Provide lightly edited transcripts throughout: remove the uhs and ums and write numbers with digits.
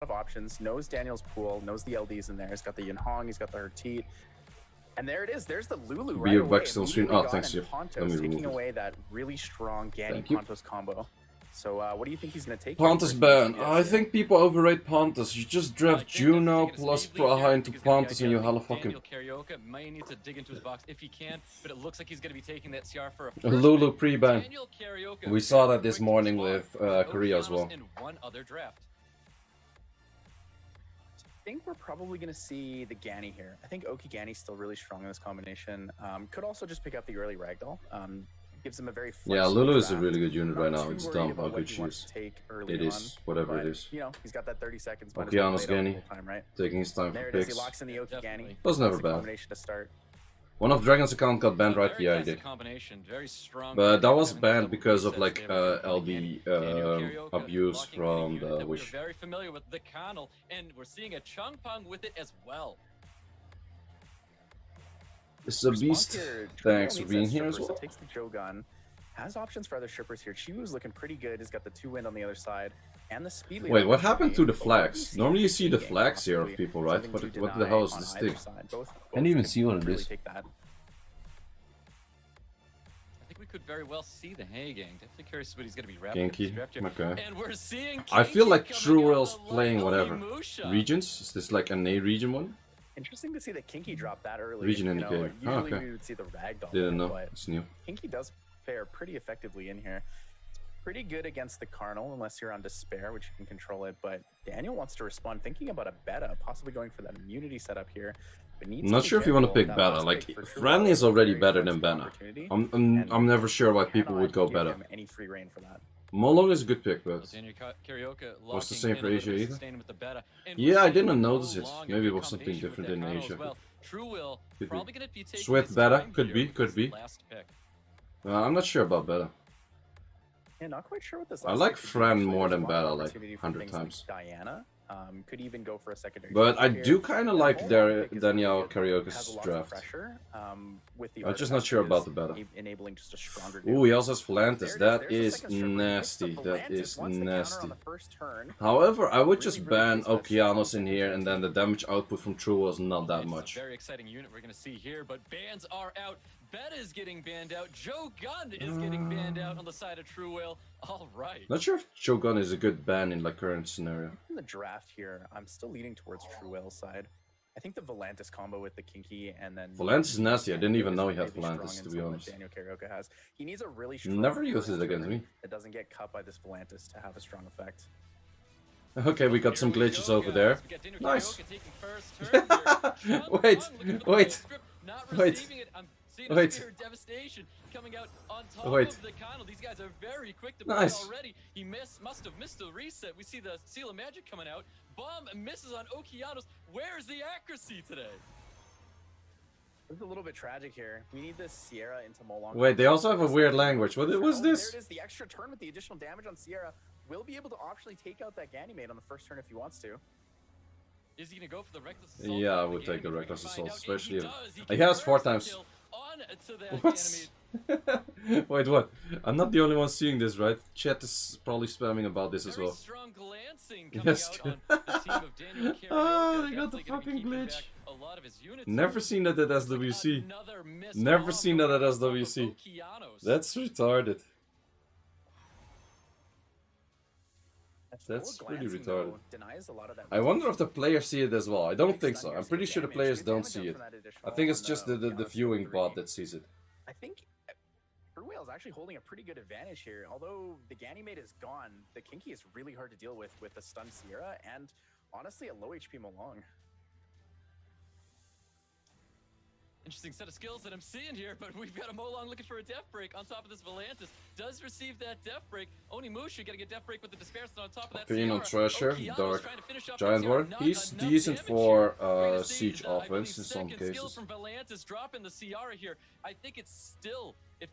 of options, knows Daniel's pool, knows the LDs in there. He's got the Yinhong, he's got the Hertit. And there it is. There's the Lulu right away. Back still screen. Oh, thanks you. Let me taking away that really strong Ganny-Pontos combo. So what do you think he's going to take? Pontus ban. I think people overrate Pontus. You just draft Juno plus Praha into Pontus and you hella fucking... might need to dig into his box if he can, but it looks like he's going to be taking that CR for a Lulu pre-ban. We saw that this morning with Korea as well. I think we're probably going to see the Ganny here. I think Oki Ganny's still really strong in this combination. Could also just pick up the early Ragdoll. Gives him a very Lulu is a really good unit right now. It's dumb how good she is. It is, whatever it is. You know, he's got that 30 seconds. Okeanos Ganny, right? taking his time for picks. He locks in the Oki Ganny. Was never bad. One of Dragon's account got banned, right? Yeah, he did. But that was banned because of like LB abuse from the Wish. We're very familiar with the Connell, and we're seeing a Chung Pong with it as well. It's a beast. Thanks for being here as well. Takes the Jogun. Has options for other strippers here. Chiwu's looking pretty good. He's got the 2-wind on the other side. And the speed. Wait, what happened to the flags? Normally you see the flags here of people, right? What the hell is this thing? I didn't even see what it is. I think we could very well see the Hey Gang. Definitely curious what he's going to be rapping. Genki. Okay. And we're seeing I feel like Truewhale's playing whatever. Regions? Is this like an A region one? Interesting to see that Kinky drop that early. Region indicator. Usually okay. we would see the Ragdoll. Didn't know. It's new. Kinky does fare pretty effectively in here. It's pretty good against the Carnal, unless you're on Despair, which you can control it. But Daniel wants to respond, thinking about a beta, possibly going for that immunity setup here. I'm not sure if you want to pick beta. Like, Friendly is already better than Bena. I'm never sure why people would go beta. Any free reign for that. Molong is a good pick, but was the same for Asia either? Yeah, I didn't notice it. Maybe it was something different in Asia. Sweat beta, could be. I'm not sure about beta. Yeah, not quite sure what this. I like Fran more than beta, like 100 times. Diana could even go for a secondary. But I do kind of like Danielle Karaoke's draft. I'm just not sure about the beta. Enabling just a stronger. Ooh, he also has Volantis. That is nasty. That is nasty. However, I would just ban Okeanos in here, and then the damage output from True was not that much. Very exciting unit we're gonna see here, but bans are out. Beta is getting banned out. Joe Gunn is getting banned out on the side of Truewhale. All right. Not sure if Joe Gunn is a good ban in the current scenario. In the draft here, I'm still leaning towards Truewhale's side. I think the Volantis combo with the Kinky and then Volantis is nasty. I didn't even know he had Volantis, to be honest. Daniel Karaoke has. He needs a really strong. Never used it against me. It doesn't get cut by this Volantis to have a strong effect. Okay, we got some glitches over there. Nice. Wait. Devastation coming out on top of the Connell. These guys are very quick to nice. Already. He must have missed the reset. We see the Seal of Magic coming out. Bomb misses on Okeanos. Where's the accuracy today? This is a little bit tragic here. We need this Sierra into Molong. Wait, they also have a weird language. What was this? There it is. The extra turn with the additional damage on Sierra will be able to optionally take out that Ganymede on the first turn if he wants to. Is he gonna go for the Reckless Assault? Yeah, I would take the Reckless Assault, especially if... He has 4 times. What? Wait, what? I'm not the only one seeing this, right? Chat is probably spamming about this as well. Yes. Ah, they got the fucking glitch. Never seen that at SWC. Never seen that at SWC. That's retarded. That's pretty retarded. I wonder if the players see it as well. I don't think so. I'm pretty sure the players don't see it. I think it's just the viewing bot that sees it. I think Truewhale is actually holding a pretty good advantage here. Although the Ganymede is gone, the Kinky is really hard to deal with the stunned Sierra and honestly a low HP Molong. Interesting set of skills that I'm seeing here, but we've got a Molong looking for a death break on top of this Volantis. Does receive that death break. Onimusha getting a death break with the Despair Stone on top of that. Opinion on Treasure, Dark Giant War. He's decent for siege offense in some cases. From Volantis dropping the Ciara here. I think it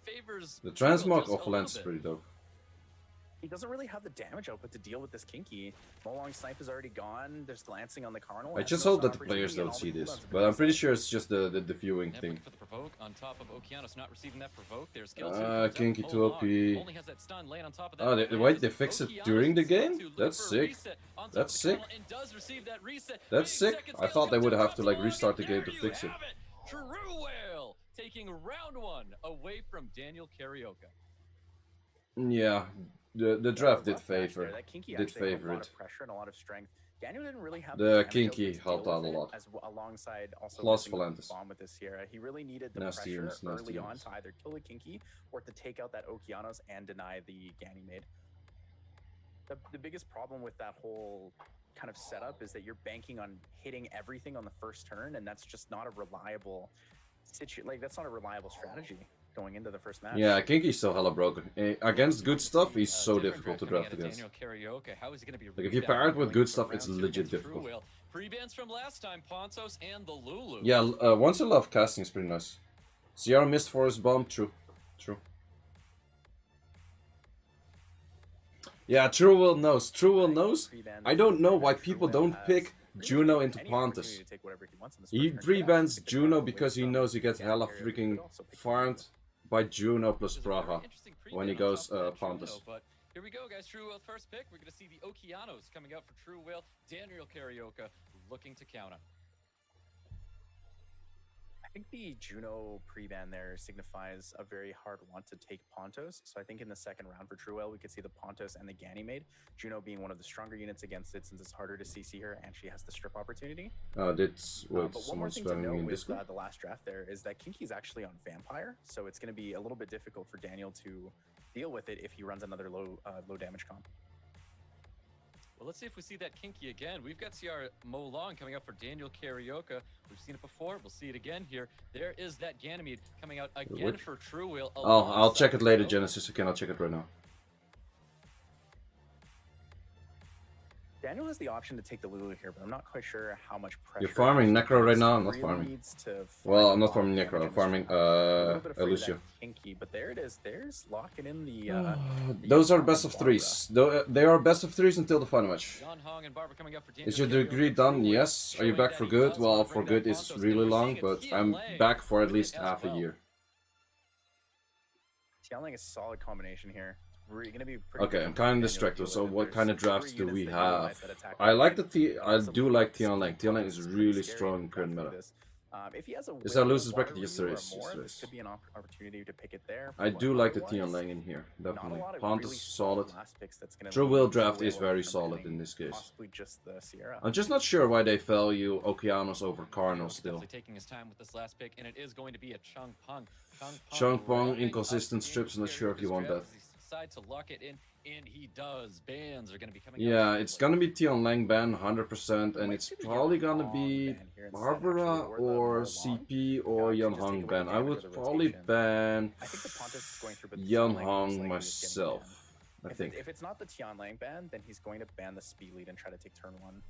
favors the transmog of Volantis is pretty dope. He doesn't really have the damage output to deal with this Kinky. Molong Snipe is already gone. There's glancing on the Carnal. I just hope that the players don't see this, but I'm pretty sure it's just the viewing thing. For the provoke on top of Okeanos, not receiving that provoke there. Skill 2 Kinky to OP. only has that stun laying on top of that. Oh, wait, they fix it during the game? That's sick. That's sick. That's sick. I thought they would have to like restart the game to fix it. Truewhale taking round 1 away from Daniel Carioca. Yeah, the draft did favor. That Kinky Did actually had favor a lot it. of pressure and a lot of strength. Daniel didn't really have The damage Kinky output to helped deal out with a it, lot. alongside also Plus missing the Valantis. bomb with this Sierra. He really needed the Nasty pressure units, nasty early on units. to either kill the Kinky or to take out that Okeanos and deny the Ganymede. The biggest problem with that whole kind of setup is that you're banking on hitting everything on the first turn, and that's just not a reliable that's not a reliable strategy going into the first match. Yeah, Kinky's still hella broken. Against good stuff, he's so difficult to draft against. Like if you pair it with good stuff, it's legit difficult. Pre-bans from last time, Pontos and the Lulu. Yeah, Once in Love casting is pretty nice. Sierra missed for his bomb, true. True. Yeah, Truewhale knows. Truewhale knows. I don't know why people don't pick Juno into Pontus. He 3-bans Juno because he knows he gets hella freaking farmed by Juno plus Praha when he goes Pontus. But here we go, guys. Truewhale first pick. We're going to see the Okeanos coming out for Truewhale. Daniel Carioca looking to counter. I think the Juno pre-ban there signifies a very hard want to take Pontos. So I think in the second round for Truewhale, we could see the Pontos and the Ganymede. Juno being one of the stronger units against it since it's harder to CC her and she has the strip opportunity. That's what But one more someone's thing to spamming note in with Discord. the last draft there is that Kinky's actually on Vampire. So it's going to be a little bit difficult for Daniel to deal with it if he runs another low damage comp. Well, let's see if we see that Kinky again. We've got CR Molong coming out for Daniel Carioca. We've seen it before. We'll see it again here. There is that Ganymede coming out again for Truewhale. Oh, I'll check it later, Genesis. I cannot check it right now. Daniel has the option to take the Lulu here, but I'm not quite sure how much pressure. You're farming Necro right now? I'm not really farming. needs to Well, I'm not farm farming Necro. I'm damage. farming I'm a little bit afraid of Lucio. that Kinky, but there it is. There's locking in the. Those are best of threes. They are best of threes until the final match. Is your degree done? Yes. Are you back for good? Well, for good is really long, but I'm back for at least half a year. Tianling is a solid combination here. We're gonna be pretty Okay, good I'm for kind of Daniel distracted. to deal So with. what There's kind of three drafts do units we that have? utilize that attack I like ability. I do like Tianling. Tianling is Pretty really scary strong in current through meta. this. If he has a Is that window losers of bracket? water Yes, there review or is. Yes, more, there this is. could be an opportunity to pick it there. I but do like the otherwise, Tianling in here, not a definitely. lot of Pontus really solid. last picks that's gonna Truewhale lead draft is Truewhale very from solid winning, in this case. Possibly just the Sierra. I'm just not sure why they value Okeanos over Cardinal still. Definitely taking his time with this last pick, and it is going to be a Chung Pong. Chung Pong, wrapping inconsistent up strips, not sure if you want that. Decide to lock it in, and he does. Bans are going to be coming. Yeah, it's gonna be Tianling ban 100%, and it's probably gonna be Barbara or CP or Yanhong ban. I would probably ban I think the Pontus is going through, but the Yanhong Tianling most likely is getting myself. banned. I think. If it's not the Tianlang ban, then he's going to ban the speed lead and try to take turn 1.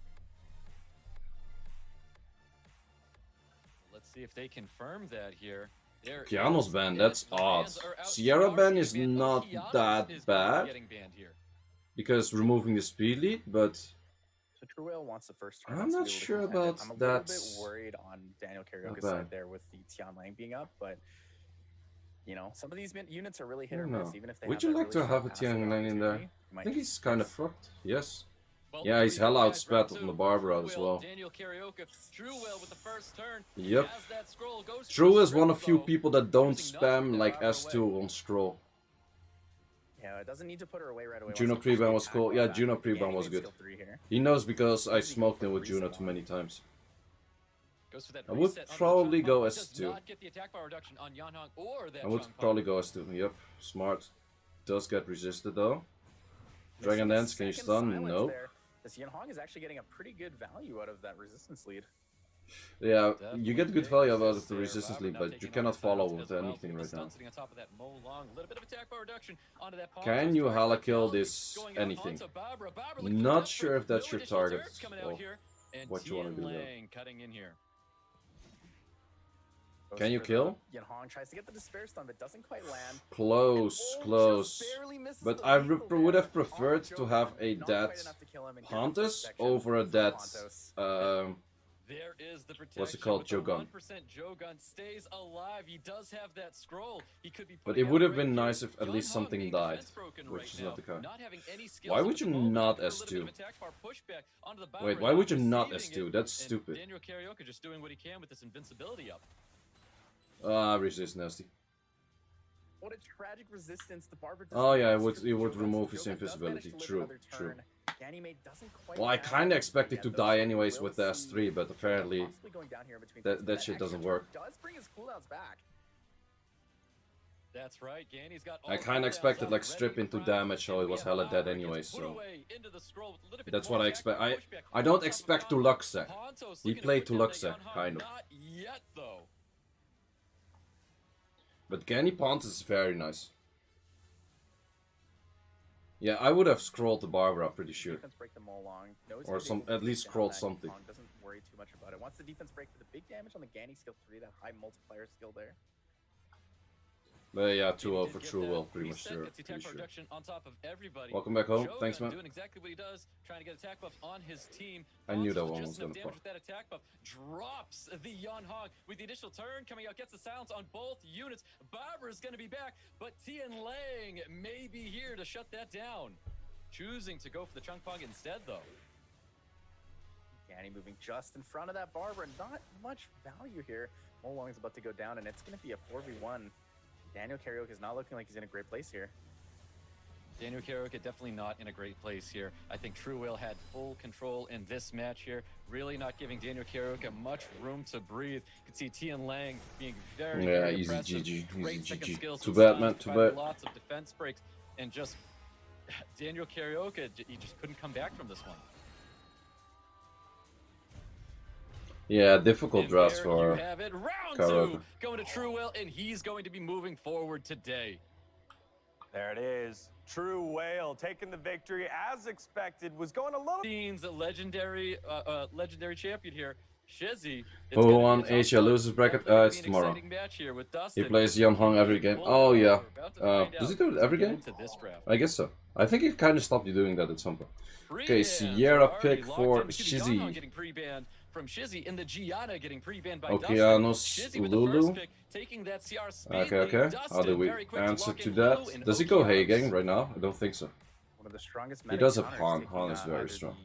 Let's see if they confirm that here. There Keanu's is- ban, and that's the odd. bans are out. Sierra ban is Keanu not Keanu's that is bad. getting banned here. Because removing the speed lead, but So Truewhale wants the first turn. I'm wants to not be able to sure contend it. about I'm a that. little bit worried on Daniel Carioca's bad. side there with the Tianlang being up, but you know, some of these units are really hit I or don't miss, know. even if they Would have you that like to really have a strong passive Tianlang in there? opportunity, you might I think just he's kind of miss. fucked. Yes. Well, Yeah, he's three hella guys, round outspatted on two. the Barbara as Truewhale, well. Daniel Carioca, Truewhale with the first turn. Yep. Has that scroll, goes for True the is one of strip, few though. people that don't Using nothing spam to like drive S2 on scroll. Yeah, it doesn't need to put her away right away. Juno Wants to push pre-ban the was attack cool. while Yeah, back. Juno The pre-ban was Ganymede's good. skill 3 here. He knows because I Easy smoked for him with reset Juno too on. many times. Goes for that I would reset on the probably Chung go Pong. S2. Does not get the attack bar reduction on Yanhong or that I would Chung Pong. probably go S2. Yep, smart. Does get resisted though. Dragon The Dance, can you second stun? silence Nope. there. This Yanhong is actually getting a pretty good value out of that resistance lead. Yeah, Definitely you get good big value out of resist the there. resistance Robert lead, now but you taking on cannot the stuns follow as with well. anything The right stun now. sitting on top of that Mo Long. A little bit of attack bar reduction onto that Pontus. Can you Target hala that kill kill. this Going out anything? onto Barbara. Barbara looking for Not desperate. sure if that's No your additional target turrets coming out of here. And what you wanna do, though. Tianlang cutting in here. Goes Can you for the- kill? Yanhong tries to get the despair stun, but doesn't quite land. Close, Oh, close. just barely misses But the I lethal would there. have preferred Oh, to have a not dead quite enough to kill him, and here's the Pontus protection over a from dead Pontus. There is the protection. What's it called? Jogun. 1% Jogun stays alive. He does have that scroll. He could be. But it would have been nice if at least something died, which is not the case. Why would you not S2? Wait, why would you not S2? That's stupid. Daniel Carioca just doing what he can with this invincibility up. Ah, resist nasty. What a tragic resistance the Barber does. Oh yeah, it would remove his invisibility. True. Well, I kind of expected to die anyways with the S3, but apparently that shit doesn't work. Does bring his cooldowns back. That's right. Ganny's got I kind of expected like strip into damage, so it was hella dead anyway. So that's what I expect. I don't expect to Luxec. He played to Luxec, kind of. Not yet though. But Ganny Ponce is very nice. Yeah, I would have scrolled the Barber, I'm pretty sure. Or some, at least scrolled something. Doesn't worry too much about it. Wants the defense break for the big damage on the Ganny skill 3, that high multiplier skill there. But yeah, 2-0 for Truewhale, pretty much sure. Welcome back home. Thanks, man. Doing exactly what he does, trying to get attack buff on his team. I knew that one was gonna pop. That attack buff drops the Yon Hog with the initial turn coming out, gets the silence on both units. Barber is going to be back, but Tian Lang may be here to shut that down. Choosing to go for the Chung Pong instead, though. Ganny moving just in front of that Barber, and not much value here. Molong is about to go down, and it's going to be a 4v1. Daniel Carioca is not looking like he's in a great place here. Daniel Carioca definitely not in a great place here. I think Truewhale had full control in this match here, really not giving Daniel Carioca much room to breathe. You can see Tian Lang being very easy impressive. GG, Great easy second GG. skills Too bad, man, too bad. Lots of defense breaks, and just Daniel Carioca, he just couldn't come back from this one. Yeah, difficult drafts for you have it. Round Carioca. 2 going to Truewhale, and he's going to be moving forward today. There it is. Truewhale taking the victory as expected. Was going a little. Scenes legendary champion here. Shizzy. Who won Asia losers bracket? It's tomorrow. He plays Yon Hong every game. Oh yeah. Does he do it every game? I guess so. I think he kind of stopped doing that at some point. Okay, Sierra pick for Shizzy. From Shizzy in the Gianna getting pre-banned by Okeanos Lulu. Okay. How do we answer to that? Does he go Hagang right now? I don't think so. One of the strongest he does have Han. Han is very strong.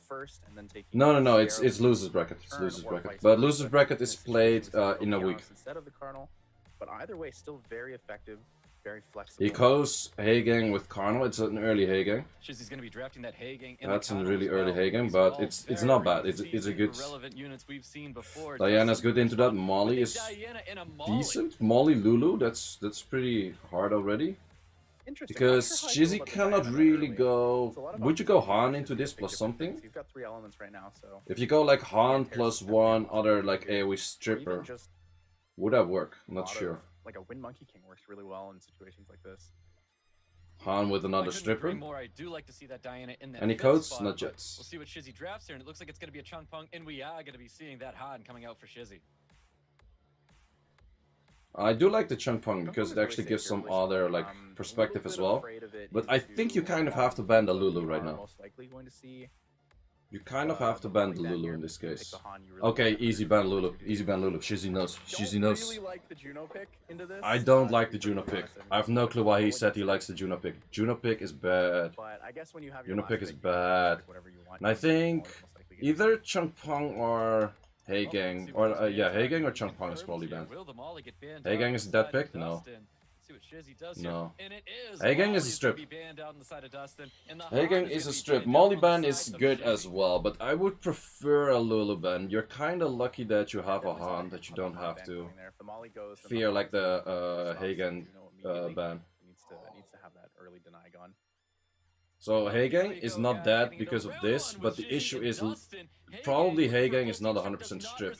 First and then No. It's losers bracket. It's losers bracket. But losers bracket is played in a week. Instead of the Cardinal, but either way, still very effective. Very flexible. He goes Hagang with Carnal. It's an early Hagang. Shizzy's going to be drafting that Hagang. That's a really early Hagang, but it's not bad. It's a good. Diana's good into that. Molly is decent. Molly Lulu, that's pretty hard already. Because Shizzy cannot really go. Would you go Han into this plus something? You've got 3 elements right now, so. If you go like Han plus one other like AoE stripper, would that work? I'm not sure. Like a Wind Monkey King works really well in situations like this. Han with another stripper. I do like to see that Diana in that Any codes? Spot, not yet. We'll see what Shizzy drafts here, and it looks like it's going to be a Chung Pong, and we are going to be seeing that Han coming out for Shizzy. I do like the Chung Pong because it actually gives some other like perspective as well. But I think you kind of have to ban the Lulu right now. You kind of have to ban the Lulu in this case. Okay, easy ban Lulu. Easy ban Lulu. Shizzy knows. Shizzy knows. I don't like the Juno pick. I have no clue why he said he likes the Juno pick. Juno pick is bad. Juno pick is bad. And I think either Chung Pong or Hagang. Or yeah, Hagang or Chung Pong is probably banned. Hagang is a dead pick? No. No. Hagang is a strip. Hagang is a strip. Molly ban is good as well, but I would prefer a Lulu ban. You're kind of lucky that you have a Han, that you don't have to fear like the Hagang ban. So Hagang is not dead because of this, but the issue is probably Hagang is not 100% strip.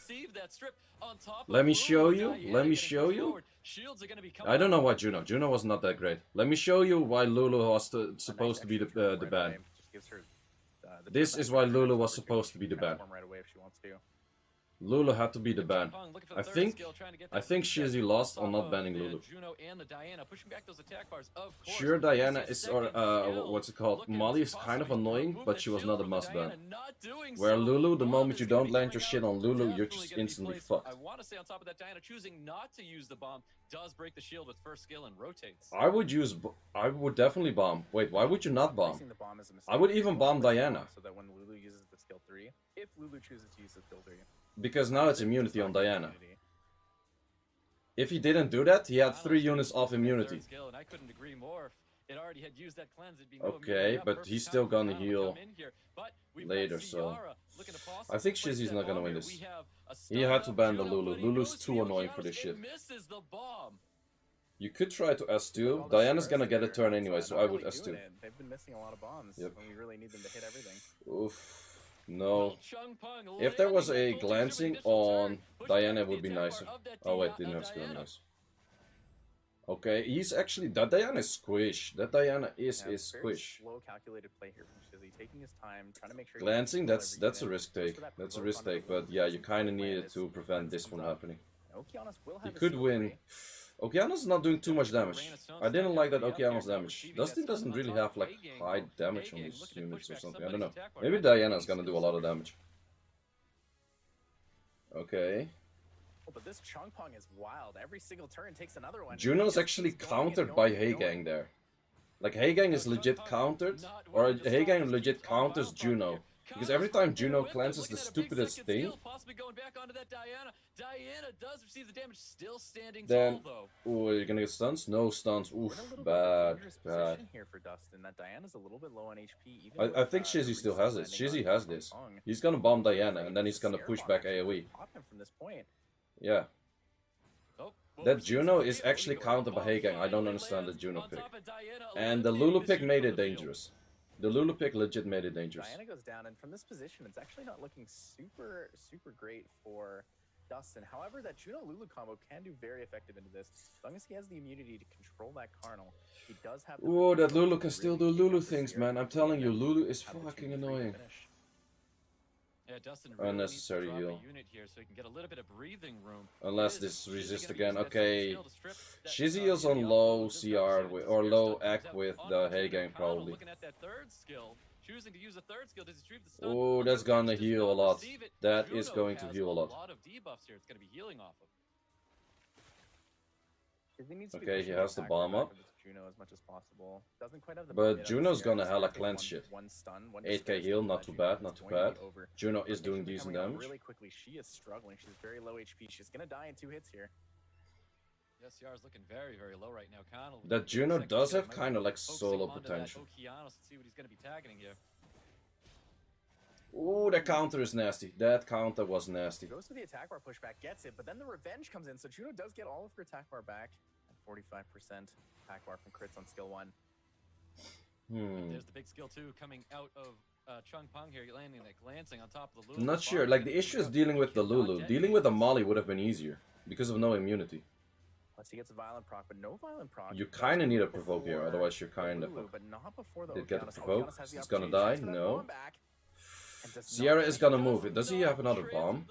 Let me show you. Let me show you. I don't know why Juno. Juno was not that great. Let me show you why Lulu was supposed to be the ban. This is why Lulu was supposed to be the ban. Lulu had to be the ban. I think Shizzy lost on not banning Lulu. Sure, Diana is, or what's it called? Molly is kind of annoying, but she was not a must ban. Where Lulu, the moment you don't land your shit on Lulu, you're just instantly fucked. I want to say on top of that, Diana choosing not to use the bomb does break the shield with first skill and rotates. I would definitely bomb. Wait, why would you not bomb? I would even bomb Diana. So that when Lulu uses the skill 3, if Lulu chooses to use the skill 3. Because now it's immunity on Diana. If he didn't do that, he had 3 units off immunity. Okay, but he's still gonna heal later, so... I think Shizzy's not gonna win this. He had to ban the Lulu. Lulu's too annoying for this shit. You could try to S2. Diana's gonna get a turn anyway, so I would S2. They've been missing a lot of bombs, and we really need them to hit everything. Oof. No. If there was a glancing on Diana, it would be nicer. Oh wait, didn't have skill, nice. Okay, he's actually... That Diana is squish. That Diana is squish. Slow calculated play here from Shizzy, taking his time, trying to make sure... Glancing, that's a risk take. That's a risk take, but yeah, you kind of need it to prevent this from happening. He could win. Okeano's not doing too much damage. I didn't like that Okeano's damage. Dustin doesn't really have like high damage on his units or something. I don't know. Maybe Diana's gonna do a lot of damage. Okay. But this Chongpong is wild. Every single turn takes another one. Juno's actually countered by Heigang there. Like Heigang is legit countered, or Heigang legit counters Juno. Because every time Juno cleanses the stupidest thing, then, ooh, you're gonna get stuns? No stuns. Oof, bad. Here for Dustin. That Diana's a little bit low on HP. I think Shizzy still has it. Shizzy has this. He's gonna bomb Diana, and then he's gonna push back AoE. Yeah. That Juno is actually countered by Heigang. I don't understand the Juno pick. And the Lulu pick made it dangerous. The Lulu pick legit made it dangerous. Diana goes down, and from this position, it's actually not looking super great for Dustin. However, that Juno-Lulu combo can do very effective into this. As long as he has the immunity to control that Carnal, he does have... Whoa, that Lulu can still do Lulu things, man. I'm telling you, Lulu is fucking annoying. Yeah, Dustin really unnecessary heal. Here so he can get a little bit of breathing room. Unless this resist again. Okay. Shizzy is on low CR with, or low ACK with the Heigang probably. Oh, that's gonna heal a lot. That is going to heal a lot. Okay, he has the bomb up. But Juno's gonna hella cleanse shit. 8k heal, not too bad, not too bad. Juno is doing decent damage. Really quickly, she is struggling. She's very low HP. She's gonna die in 2 hits here. SCR is looking very low right now. That Juno does have kind of like solo potential. Ooh, that counter is nasty. That counter was nasty. Goes to the attack bar pushback, gets it, but then the revenge comes in, so Juno does get all of her attack bar back. 45% attack bar from crits on skill 1. There's the big skill 2 coming out of Chongpong here, landing like glancing on top of the Lulu. I'm not sure. Like the issue is dealing with the Lulu. Dealing with the Molly would have been easier because of no immunity. Plus he gets a violent proc, but no violent proc. You kind of need a provoke here, otherwise you're kind of. Did get a provoke? It's gonna die? No. Sierra is gonna move. Does he have another bomb?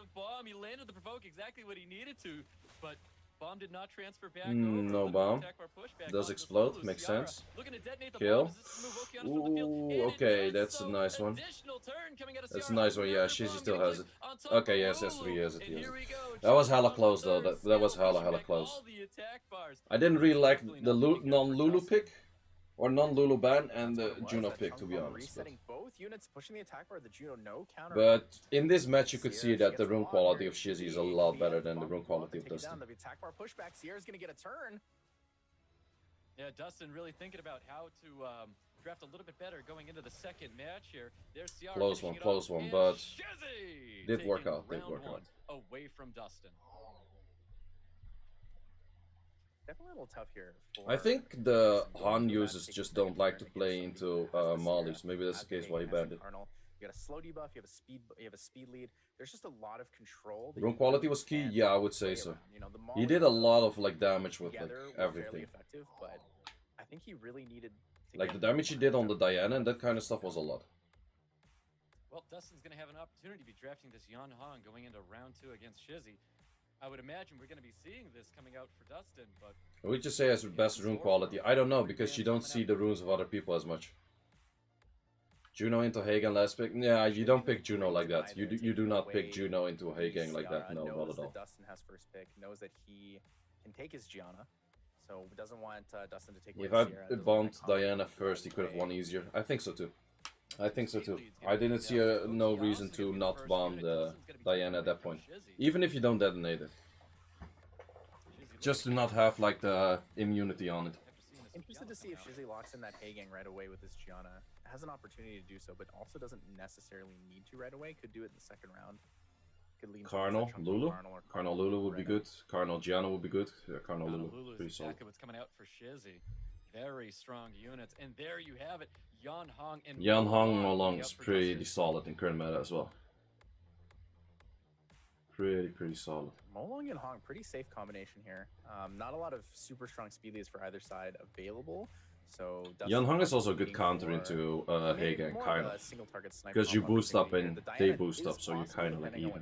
He landed the provoke exactly what he needed to, but bomb did not transfer back. No bomb. Does explode? Makes sense. Kill. Ooh, okay, that's a nice one. That's a nice one. Yeah, Shizzy still has it. Okay, yes, S3 has it. Yes. That was hella close though. That was hella close. I didn't really like the non-Lulu pick. Or non-Lulu ban and the Juno pick, to be honest. But in this match, you could see that the rune quality of Shizzy is a lot better than the rune quality of Dustin. Yeah, Dustin really thinking about how to draft a little bit better going into the second match here. There's CR close one, but did work out. Away from Dustin. Definitely a little tough here. I think the Han users just don't like to play into mollies. Maybe that's the case why he banned it. You got a slow debuff, you have a speed lead. There's just a lot of control. Rune quality was key? Yeah, I would say so. He did a lot of like damage with like everything. But I think he really needed like the damage he did on the Diana and that kind of stuff was a lot. Well, Dustin's going to have an opportunity to be drafting this Yan Hong going into round 2 against Shizzy. I would imagine we're going to be seeing this coming out for Dustin, but... I would just say has the best rune quality. I don't know, because you don't see the runes of other people as much. Juno into Hagen last pick? Yeah, you don't pick Juno like that. You do not pick Juno into a Hagen like that. No, not at all. Dustin has first pick, knows that he can take his Gianna, so doesn't want Dustin to take. If I bombed Diana first, he could have won easier. I think so too. I think so too. I didn't see no reason to not bomb the Diana at that point, even if you don't detonate it. Just to not have like the immunity on it. Interested to see if Shizzy locks in that Hagang right away with his Gianna. Has an opportunity to do so, but also doesn't necessarily need to right away. Could do it in the second round. Could lean Cardinal Lulu. Cardinal Lulu would be good. Cardinal Gianna would be good. Yeah, Cardinal Lulu, pretty solid. What's coming out for Shizzy? Very strong units, and there you have it. Yan Hong and Yan Hong Molong is pretty solid in current meta as well. Pretty solid. Molong and Hong, pretty safe combination here. Not a lot of super strong speed leads for either side available. So Yan Hong is also a good counter into Hagen, kind of. Because you boost up and they boost up, so you're kind of like even. Well,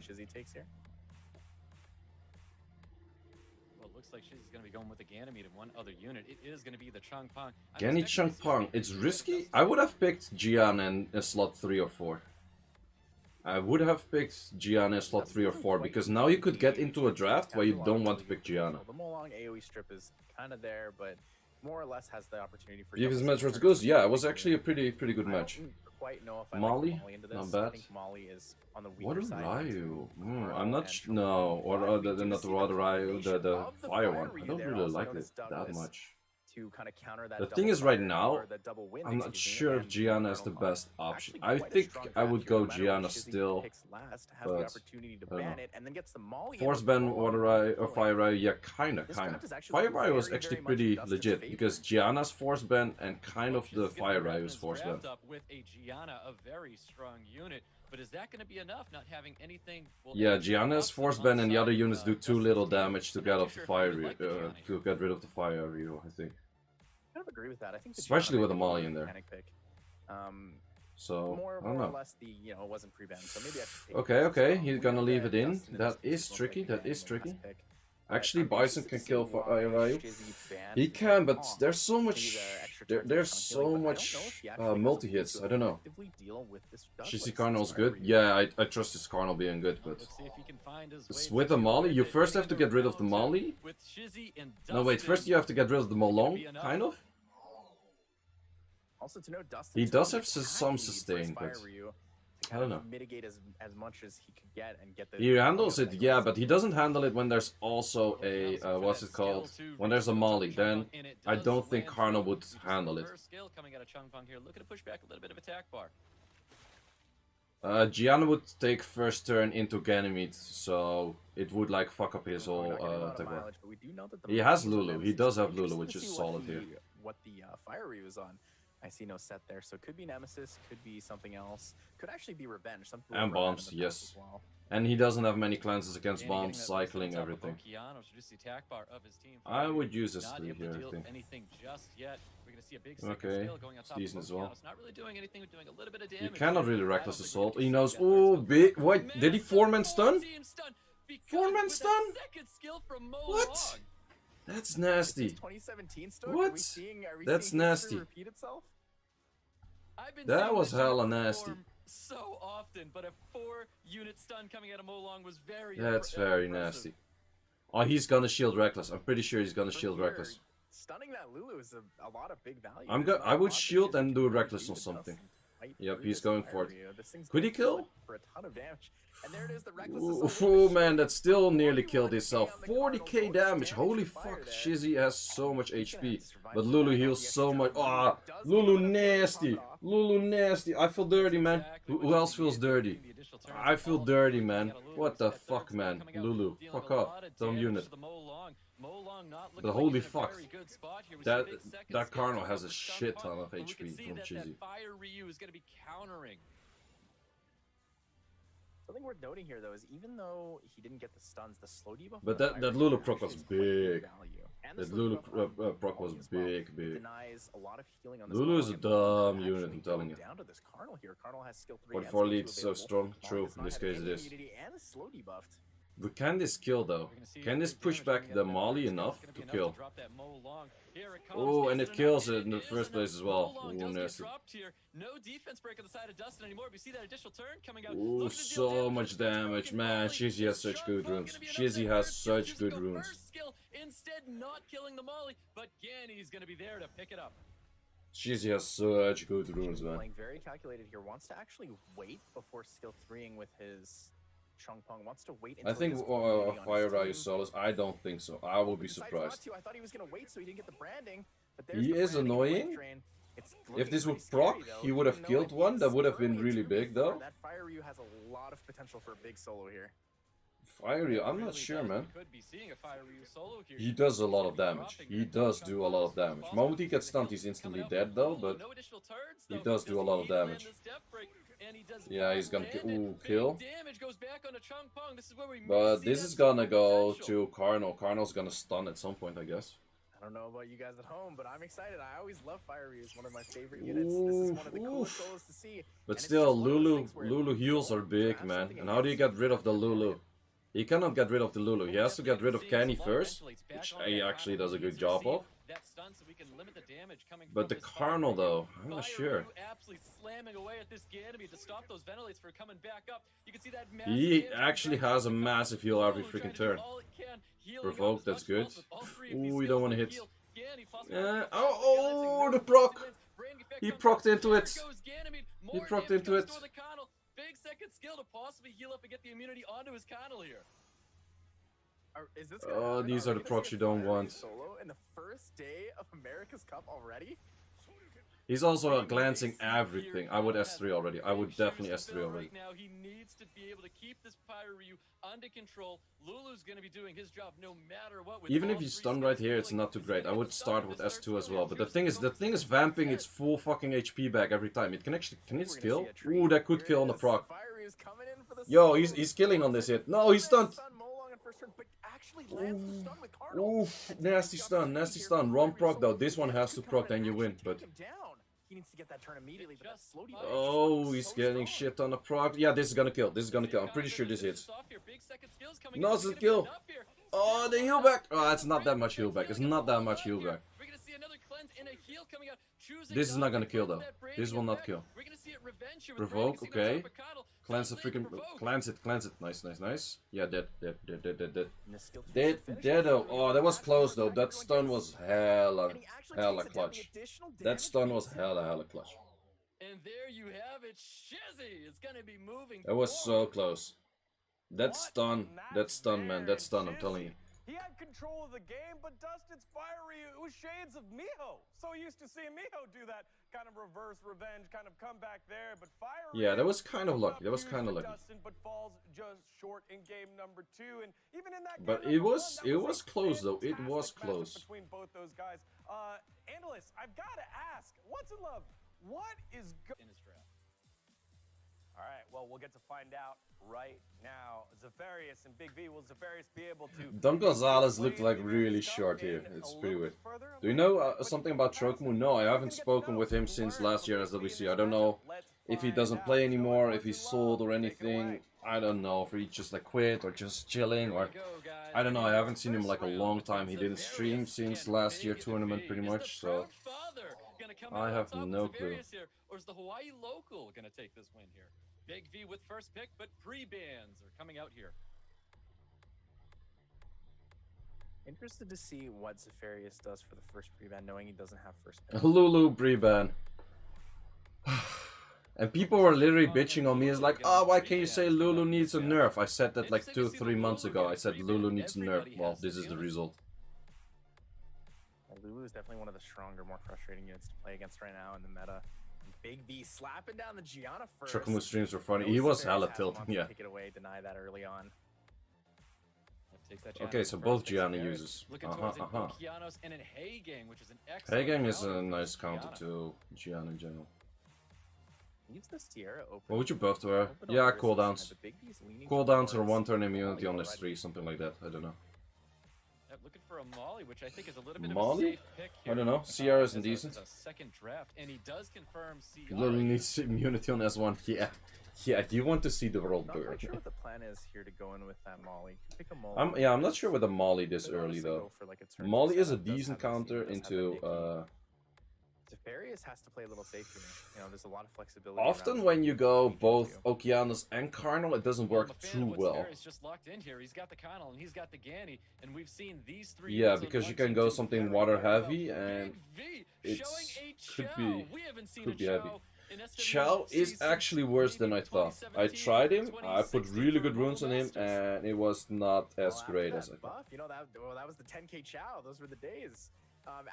it looks like she's going to be going with the Ganymede and one other unit. It is going to be the Changpong. Ganny Changpong, it's risky. I would have picked Gian in slot 3 or 4. I would have picked Gianna in slot 3 or 4 because now you could get into a draft where you don't want to pick Gianna. The Molong AoE strip is kind of there, but more or less has the opportunity for. Previous match versus Goose, yeah, it was actually a pretty good match. Quite know if I Molly, like Molly into this. not bad. I think Molly is on the What weaker a side. Ryu? I'm not no, or not the Water Ryu, the fire one. I don't really like it that much. To kind of counter that. The thing is, right now, I'm not sure if Gianna is the best option. I think I would go Gianna still, but Force Ban, Water Ryu, or Fire Ryu, yeah, kinda. Fire Ryu was actually pretty legit, because Gianna's Force Ban and kind of the Fire Ryu is Force Ban. With a Gianna, a very strong unit. But is that going to be enough? Not having anything. Yeah, Gianna's Force Ban and the other units do too little damage to get off the fire, to get rid of the fire Ryu, I think. I kind of agree with that. I think especially with a Molly in there. So more I don't or know. less it wasn't pre-banned, so maybe I should take Okay, he's gonna leave it in. That is tricky. Actually, Bison can kill Fire Ryu. He can, but there's so much. There's so much multi-hits. I don't know. Shizzy Cardinal's good. Yeah, I trust his Cardinal being good, but with the Molly, you first have to get rid of the Molly. No, wait. First you have to get rid of the Molong, kind of. Also to note, Dustin he does have some sustain, but I don't know. Mitigate as much as he could get and get the. He handles it, yeah, but he doesn't handle it when there's also a what's it called? When there's a Molly, then I don't think Cardinal would handle it. Gianna would take first turn into Ganymede, so it would like fuck up his whole attack bar. He has Lulu. He does have Lulu, which is solid here. What the Fire Ryu is on. I see no set there, so it could be Nemesis, could be something else, could actually be Revenge. Some and bombs, yes. Well. And he doesn't have many cleanses against bombs, cycling, everything. I would use this 3 here, I think. Okay, it's decent as well. You cannot really Reckless Assault. He knows, oh, big, what, did he 4-man stun? 4-man stun? What? That's nasty. What? That's nasty. That was hella nasty. So often, but a 4-unit stun coming out of Molong was very. That's very nasty. Oh, he's gonna shield Reckless. I'm pretty sure he's gonna shield Reckless. Stunning that Lulu is a lot of big value. I would shield and do Reckless on something. Yep, he's going for it. Could he kill? For a ton of damage. And there it is, the oh man, that still nearly killed himself. 40k damage. Holy fuck, Shizzy has so much HP. But Lulu heals so much. Ah, oh, Lulu nasty. Lulu nasty. I feel dirty, man. Who else feels dirty? I feel dirty, man. What the fuck, man? Lulu, fuck off. Dumb unit. But holy fuck, that Cardinal has a shit ton of HP from Shizzy. Something worth noting here, though, is even though he didn't get the stuns, the slow debuff. But that Lulu proc was big. That Lulu proc was big. Denies a lot of healing on this Lulu is a Molly, dumb unit, I'm telling you. down to this Carnal here. Carnal has skill 3 44 and leads so available. strong. Molly True, does in not this have case any it is. immunity and is slow debuffed. But can this kill though? Can this push back the Molly enough to kill? Oh, and it kills it in the first place as well. Oh, nasty. No defense break on the side of Dustin anymore. We see that additional turn coming out. Oh, so much damage, man. Shizzy has such good runes. Shizzy has such good runes. Instead, not killing the Molly, but Ganny's gonna be there to pick it up. Shizzy has such good runes, man. Playing very calculated here. Wants to actually wait before skill 3ing with his Chung Pong. Wants to wait until I think Fire Ryu Solus. I don't think so. I will be surprised. I thought he was gonna wait so he didn't get the branding. But He is annoying. If this would proc, he would have killed one. That would have been really big, though. That Fire Ryu has a lot of potential for a big solo here. Fire Ryu, I'm not sure, man. He does a lot of damage. He does do a lot of damage. Moment he gets stunned, he's instantly dead, though, but he does do a lot of damage. Yeah, he's gonna kill. But this is gonna go to Carnal. Carnal's gonna stun at some point, I guess. I don't know about you guys at home, but I'm excited. I always love Fire Ryu. It's one of my favorite units. This is one of the coolest solos to see. But still, Lulu heals are big, man. And how do you get rid of the Lulu? He cannot get rid of the Lulu. He has to get rid of Kenny first, which he actually does a good job of. But the Carnal, though, I'm not sure. He actually has a massive heal every freaking turn. Provoke, that's good. Ooh, we don't want to hit. Oh, the proc! He procced into it. He procced into it. Big second skill to possibly heal up and get the immunity onto his Connell here. Oh, these are the procs you don't want. Solo in the first day of America's Cup already? He's also glancing everything. I would S3 already. I would definitely S3 already. Now he needs to be able to keep this Pyro Ryu under control. Lulu's going to be doing his job no matter what. Even if you stun right here, it's not too great. I would start with S2 as well. But the thing is vamping its full fucking HP back every time. It can actually, can it kill? Ooh, that could kill on the proc. Yo, he's killing on this hit. No, he's stunned. Ooh, nasty stun. Wrong proc though. This one has to proc, then you win. But he needs to get that turn immediately. oh, he's getting shit on the proc. Yeah, this is gonna kill. I'm pretty sure this hits. No, it's a kill. Oh, the heal back. Oh, it's not that much heal back. This is not gonna kill though. This will not kill. Provoke, okay. Cleanse the freaking... Cleanse it. Nice. Yeah, dead. Dead though. Oh, that was close though. That stun was hella clutch. That stun was hella clutch. And there you have it, Shizzy. It's gonna be moving. That was so close. That stun, man. That stun, I'm telling you. He had control of the game, but Dustin's Fire Ryu, it was shades of Miho. So used to seeing Miho do that kind of reverse revenge, kind of comeback there, but Fire Ryu... Yeah, that was kind of lucky. Dustin, but falls just short in game number 2, and even in that... But it was close though. It was close. Between both those guys. Analysts, I've got to ask, what's in love? What is in his draft? All right, well, we'll get to find out right now. Zafarius and Big V, will Zafarius be able to... Don Gonzalez looked like really short here. It's pretty weird. Do you know something about Trokemoon? No, I haven't spoken with him since last year as SWC. I don't know if he doesn't play anymore, if he's sold or anything. I don't know if he just like quit or just chilling or... I don't know, I haven't seen him like a long time. He didn't stream since last year tournament pretty much, so... I have no clue. Or is the Hawaii local gonna take this win here? Big V with first pick, but pre-bans are coming out here. Interested to see what Zafarius does for the first pre-ban, knowing he doesn't have first pick. Lulu pre-ban. And people were literally bitching on me. It's like, oh, why can't you say Lulu needs a nerf? I said that like 2-3 months ago. I said Lulu needs a nerf. Well, this is the result. Lulu is definitely one of the stronger, more frustrating units to play against right now in the meta. Big V slapping down the Gianna first. Chocomu streams were funny. He was hella tilting, yeah. Take it away, deny that early on. Okay, so both Gianna users. Heigang is a nice counter to Gianna in general. What would you buff to her? Yeah, cooldowns. Cooldowns or 1 turn immunity on S3, something like that. I don't know. looking for a Molly, which I think is a little bit Molly? of a safe pick here. I don't know. CR isn't As decent. a second draft, and he does confirm CR. Literally needs immunity on S1. Yeah. Yeah, you want to see the world Not burn. quite sure what the plan is here to go in with that Molly. Pick a Molly. I'm not sure with the Molly this Could early honestly though. go for, like, a turn Molly two is a setup, does decent have the counter does have the into Nicky. Zephyrius has to play a little safe here. You know, there's a lot of flexibility. often around when you go Nicky both too. Okeanos and Carnal, it doesn't work too well. He's just locked in here. He's got the Connell and he's got the Ganny, and we've seen these three. Yeah, because you can go something water heavy and it could be heavy. Chow is actually worse than I thought. I tried him, I put really good runes on him, and it was not as great as I thought. Buff, you know, that was the 10k Chow. Those were the days.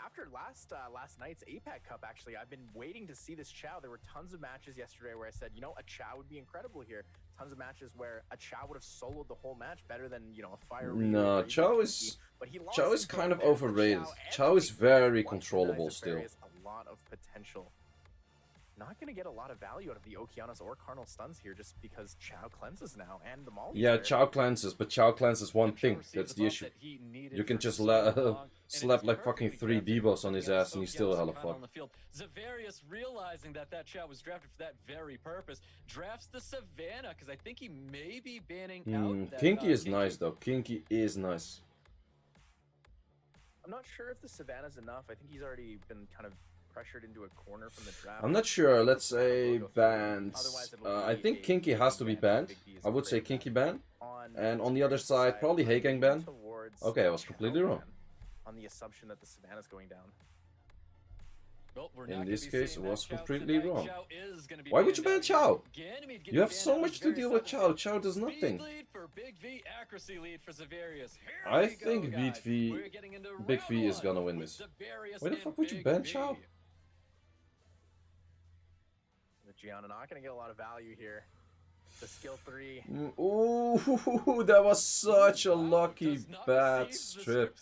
After last night's APAC Cup, actually, I've been waiting to see this Chow. There were tons of matches yesterday where I said, you know, a Chow would be incredible here. Tons of matches where a Chow would have soloed the whole match better than, you know, a Fire. No, Chow is kind of overrated. Chow is very controllable still. A lot of potential. Not going to get a lot of value out of the Okeanos or Carnal stuns here just because Chow cleanses now and the Molly. Yeah, Chow cleanses, but Chow cleanses one thing. That's the issue. You can just slap like fucking 3 debuffs on his ass and he's still hella fucked. Zavarius, realizing that Chow was drafted for that very purpose, drafts the Savannah because I think he may be banning out that, Kinky is nice though. Kinky is nice. I'm not sure if the Savannah's enough. I think he's already been kind of pressured into a corner from the draft. I'm not sure. Let's say bans. I think Kinky has to be banned. I would say Kinky ban. And on the other side, probably Heigang ban. Okay, I was completely wrong. On the assumption that the Savannah's going down. Well, in this case, it was completely wrong. Why would you ban Chow? You have so much to deal with Chow. Chow does nothing. I think Big V is gonna win this. Why the fuck would you ban Chow? Gianna not gonna get a lot of value here. The skill 3. Ooh, that was such a lucky bad strip.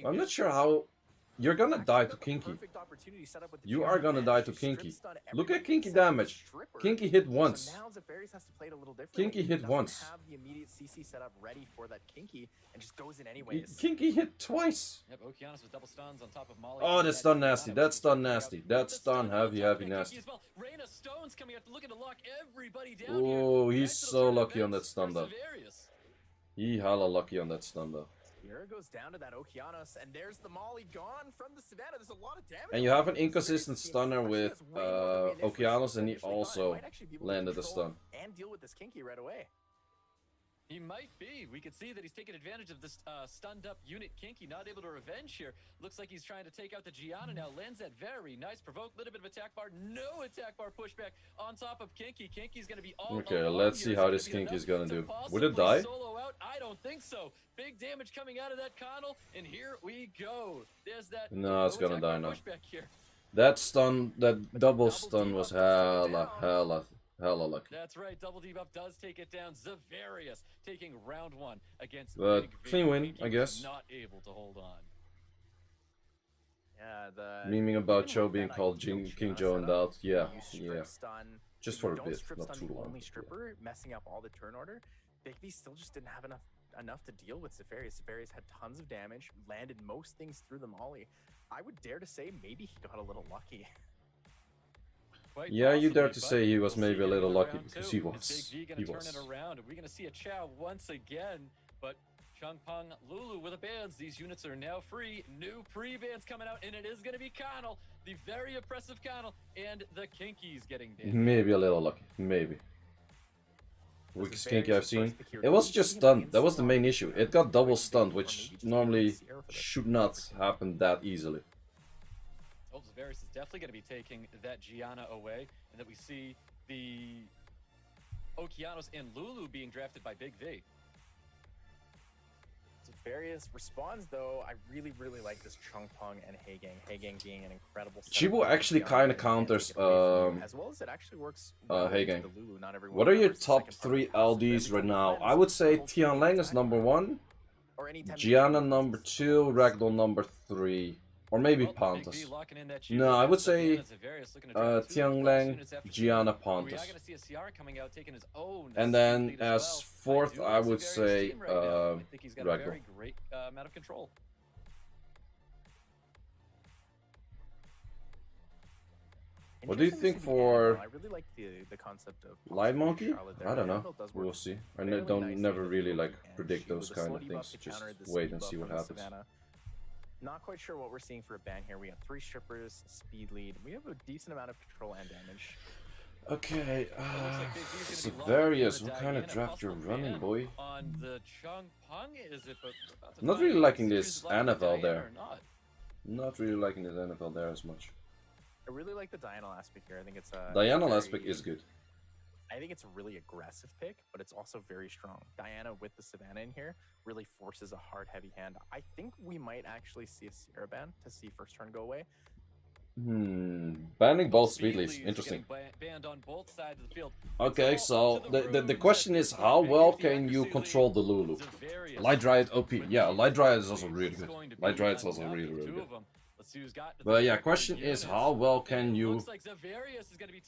I'm not sure how. You're gonna die to Kinky. You are gonna die to Kinky. Look at Kinky damage. Kinky hit once. Kinky hit once. Kinky hit twice. Oh, that's stun nasty. That's stun nasty. That's stun heavy nasty. Oh, he's so lucky on that stun though. He hella lucky on that stun though. Here it goes down to that Okeanos, and there's the Molly gone from the Savannah. There's a lot of damage. And you have an inconsistent stunner with Okeanos, and he also landed a stun. And deal with this Kinky right away. He might be. We could see that he's taking advantage of this stunned up unit Kinky, not able to revenge here. Looks like he's trying to take out the Gianna now. Lands that very nice provoke, little bit of attack bar, no attack bar pushback on top of Kinky. Kinky's gonna be all okay, let's see how this Kinky is gonna do. Would it die? Solo out? I don't think so. Big damage coming out of that Connell, and here we go. There's that. No, it's gonna die now. That stun, that double stun was hella lucky. That's right, double debuff does take it down. Zavarius taking round 1 against but Big V. clean win, I guess. Not able to hold on. Yeah, the memeing about Cho being called King Joe and that. Yeah. Just for a bit, not too long. Only stripper messing up all the turn order. Big V still just didn't have enough to deal with Zephyrius. Zephyrius had tons of damage, landed most things through the Molly. I would dare to say maybe he got a little lucky. Yeah, you dare to say he was maybe a little lucky because he was. He was. We're gonna see a Chow once again, but Chungpong Lulu with the bans. These units are now free. New pre-bans coming out, and it is gonna be Connell, the very oppressive Connell, and the Kinky's getting banned. Maybe a little lucky, maybe. Weakest Kinky I've seen. It was just stunned. That was the main issue. It got double stunned, which normally should not happen that easily. Zavarius is definitely going to be taking that Gianna away, and that we see the Okeanos and Lulu being drafted by Big V. Zavarius responds though. I really like this Chungpong and Heigang. Heigang being an incredible. Chibu actually kind of counters as well as it actually works. Heigang. What are your top 3 LDs right now? I would say Tianlang is number 1, Gianna number 2, Ragdoll number 3. Or maybe Well, Pontus. Big V locking in that No, I would say Zavarius looking to drop 2 Tiangleng, units after Gianna, we are Pontus. going to see a CR coming out, taking his own And speed then lead as as well. fourth, do I like would Zavarius' say team right now. I think he's got a Ragnar. very great amount of control. What do you think for I really like the concept of Live Monkey? Charlotte there. I don't know. Annabelle does work We'll see. I fairly don't nicely never with really Loki, like and predict she those with a kind slow of debuff things. to Just counter the wait speed and see buff what from the happens. Savannah. Not quite sure what we're seeing for a ban here. We got 3 strippers, speed lead. We have a decent amount of control and damage. Okay, Big V is so gonna be various. locked What in kind of Diana, draft you're possible running, ban boy? On the Chung Pung, is it? But we're about to Not find really out. liking Serious this is locking in NFL Diana there. or not. Not really liking this NFL there as much. I really like the Diana aspect here. I think it's a Diana very- aspect is good. I think it's a really aggressive pick, but it's also very strong. Diana with the Savannah in here really forces a hard, heavy hand. I think we might actually see a Sierra ban to see first turn go away. Banning both speed leads. Interesting. Banned on both sides of the field. Okay, so the question is, how well can you control the Lulu? Light Dryad OP. Yeah, Light Dryad is also really good. Light Dryad is also really good. But yeah, question is, how well can you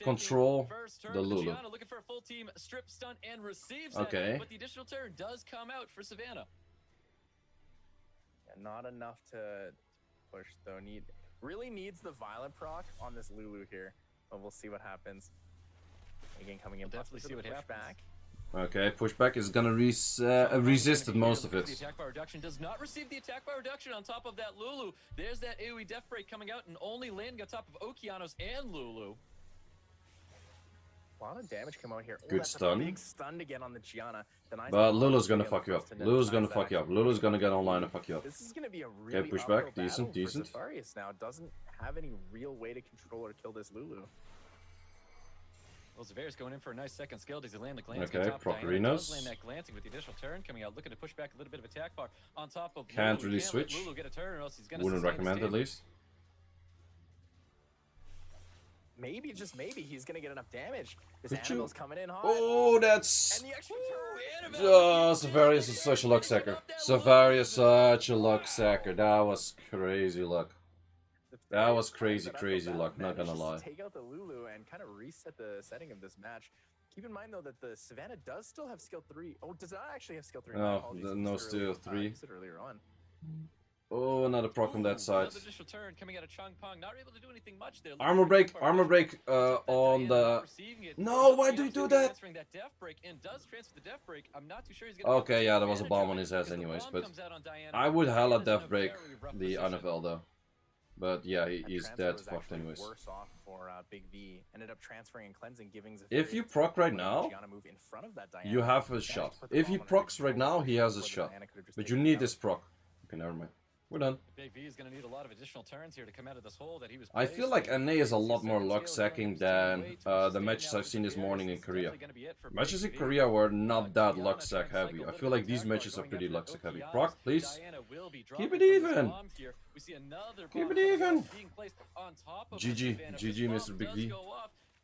control the Lulu? Looking for a full team strip stun and receives Okay. but the additional turn does come out for Savannah. Yeah, not enough to push though. Really needs the Violent proc on this Lulu here, but we'll see what happens. Again, coming in. We'll definitely see what happens. Back. Okay, pushback is gonna resist most of The it. attack bar reduction does not receive the attack bar reduction on top of that Lulu. There's that AoE death break coming out and only landing on top of Okeanos and Lulu. A lot of damage come out here. Good that's stun. A big stun again on the Gianna. Denies But the Lulu's bomb. gonna Gianna fuck you up. close to Lulu's gonna denies fuck you that. up. Lulu's gonna get online and fuck you up. This is gonna be a really push uphill back. Decent, battle decent. for Zafarius now. Doesn't have any real way to control or kill this Lulu. Well, Zavarius going in for a nice second skill. Does he land the glancing Okay, on top of Diana? Procarinos. Does land that glancing with the additional turn coming out, looking to push back a little bit of attack bar on top of Can't Lulu. really Let switch. Lulu get a turn or else he's gonna Wouldn't sustain the recommend at stand. least. Maybe, just maybe, he's gonna get enough damage. This Did you- Annabelle's coming in hot. Oh, that's... And the extra turn. Oh, Savarius is such a luck sacker. Savarius such a luck sacker. That was crazy luck. That was crazy, crazy luck, not gonna lie. Take out the Lulu and kind of reset the setting of this match. Keep in mind though that the Savannah does still have skill 3. Oh, does not actually have skill 3. My No, apologies. no Used it skill earlier- 3. used it earlier on. Oh, another proc on that side. Another additional turn coming out of Chung Pong. Not able to do anything much there. Armor break on the... No, why do you do that? Transferring that death break and does transfer the death break. I'm not too sure he's gonna Okay, yeah, there was a bomb on his head anyways, but I would hella death break the NFL though. But yeah, That he's transfer dead was fucked actually anyways. Worse off for Big V. Ended up transferring and cleansing, giving If you Zafarius proc right letting now, Gianna move in front of that Diana. you have a That shot. put the If he bomb on her procs right control now, he has a before the shot. Diana could have just But you taken need it this out. proc. Okay, never mind. We're done. Big V is going to need a lot of additional turns here to come out of this hole that he was. I feel like NA is a lot more luck sacking than the matches I've seen this morning in Korea. Matches in Korea were not that luck sack heavy. I feel like these matches are pretty luck sack heavy. Proc, please. Keep it even. Keep it even. GG, GG, Mr. Big V.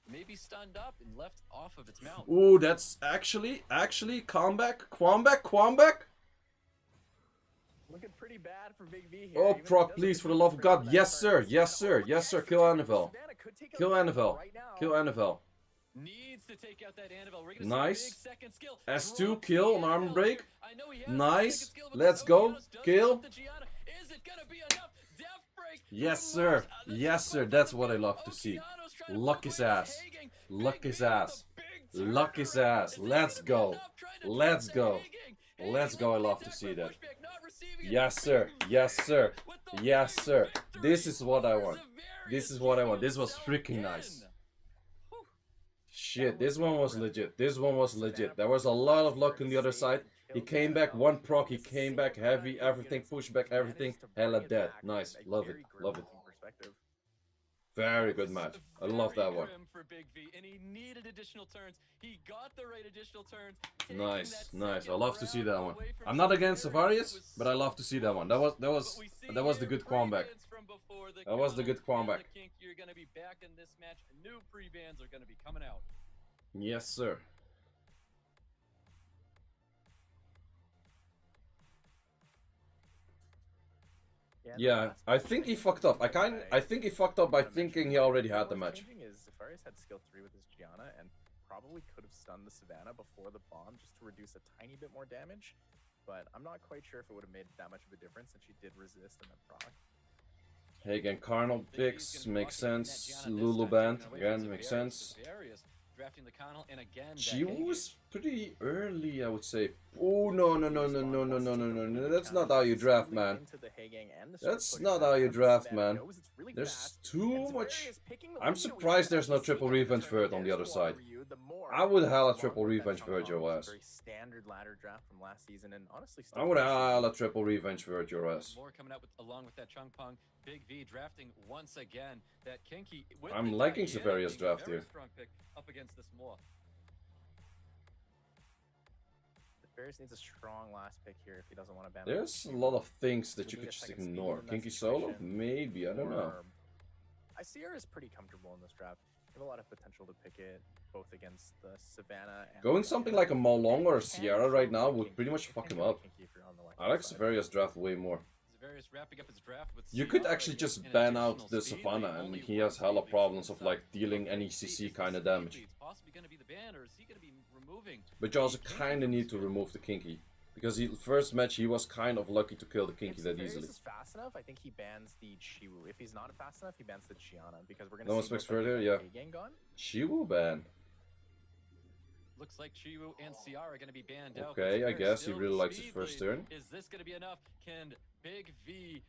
Maybe stunned up and left off of its mount. Ooh, that's actually, Quamback. Looking pretty bad for Big V here. Oh, even if proc, he doesn't please, for the get love of the God. turn Yes, for sir. that Yes, Savannah. sir. Yes, sir. Extra Kill turn. Annabelle. Savannah could take out Kill the Annabelle. right now. Kill Annabelle. Needs to take out that Annabelle. We're gonna Nice. see a big second skill. S2 Drops kill the on armor Annabelle break. here. I know he has the Nice. second skill, but Let's the go. Okeanos does Kill. drop the Gianna. Is it gonna be enough? Death break. Yes, removes, sir. the Yes, sir. triple That's from what I Big love to see. Okeanos trying to Luck put his away the ass. Hagging. Luck Big his V with a ass. big Luck his turnaround. ass. Is it Let's gonna be go. enough? Trying to Let's drop go. the Hagging. Let's go. I love to Attack see by that. pushback, not receiving it. Yes, sir. Yes, sir. With the Yes, big sir. victory This is what I for want. Zavarius This is what I want. proving This was himself freaking again. nice. Shit, this one was legit. This one was legit. There was a lot of luck on the other side. He came back one proc. He came back heavy. Everything, pushback, everything. Hella dead. Nice. Love it. Love it. Very good match. I love that one. For Big V, and he needed additional turns. He got the right additional turns. Nice, nice. I love to see that one. I'm not against Savarius, but I love to see that one. That was the good comeback. That was the good comeback. You're gonna be back in this match. New pre-bans are gonna be coming out. Yes, sir. Yeah, I think he fucked up. I think he fucked up by thinking he already had the match. Zafarias had skill 3 with his Gianna and probably could have stunned the Savannah before the bomb just to reduce a tiny bit more damage. But I'm not quite sure if it would have made that much of a difference since she did resist and then proc. Hey, again, Carnal picks, makes sense. Lulu band, again, makes sense. Drafting the Connell, and again, She was pretty early, I would say. Oh, no. That's not how you draft, man. That's not how you draft, man. There's too much. I'm surprised there's no triple revenge vert on the other side. I would hell a triple revenge vert your ass. I would hell a triple revenge vert your ass. More coming out with, along with that Chung Pong. Big V drafting once again. That Kinky. I'm liking Severia's draft here. Strong pick up against this Moa. Ferris needs a strong last pick here if he doesn't want to ban. There's a lot of things that you could just ignore. Kinky solo? Maybe, I don't know. I see her as pretty comfortable in this draft. You have a lot of potential to pick it both against the Savannah and going something like a Malong or a Sierra right now would pretty much fuck him up. I like Severia's draft way more. You could actually just ban out the Savannah and he has hella problems of like dealing any CC kind of damage. But you also kind of need to remove the Kinky. Because the first match he was kind of lucky to kill the Kinky that easily. If is fast enough, I think he bans the Chiwu. If he's not fast enough, he bans the Gianna. Because we're going to no one speaks further, yeah. Chiwu ban. Looks like Chiwu and Ciara are going to be banned out. Okay, I guess he really likes his first turn. Is this going to be enough? Can Big V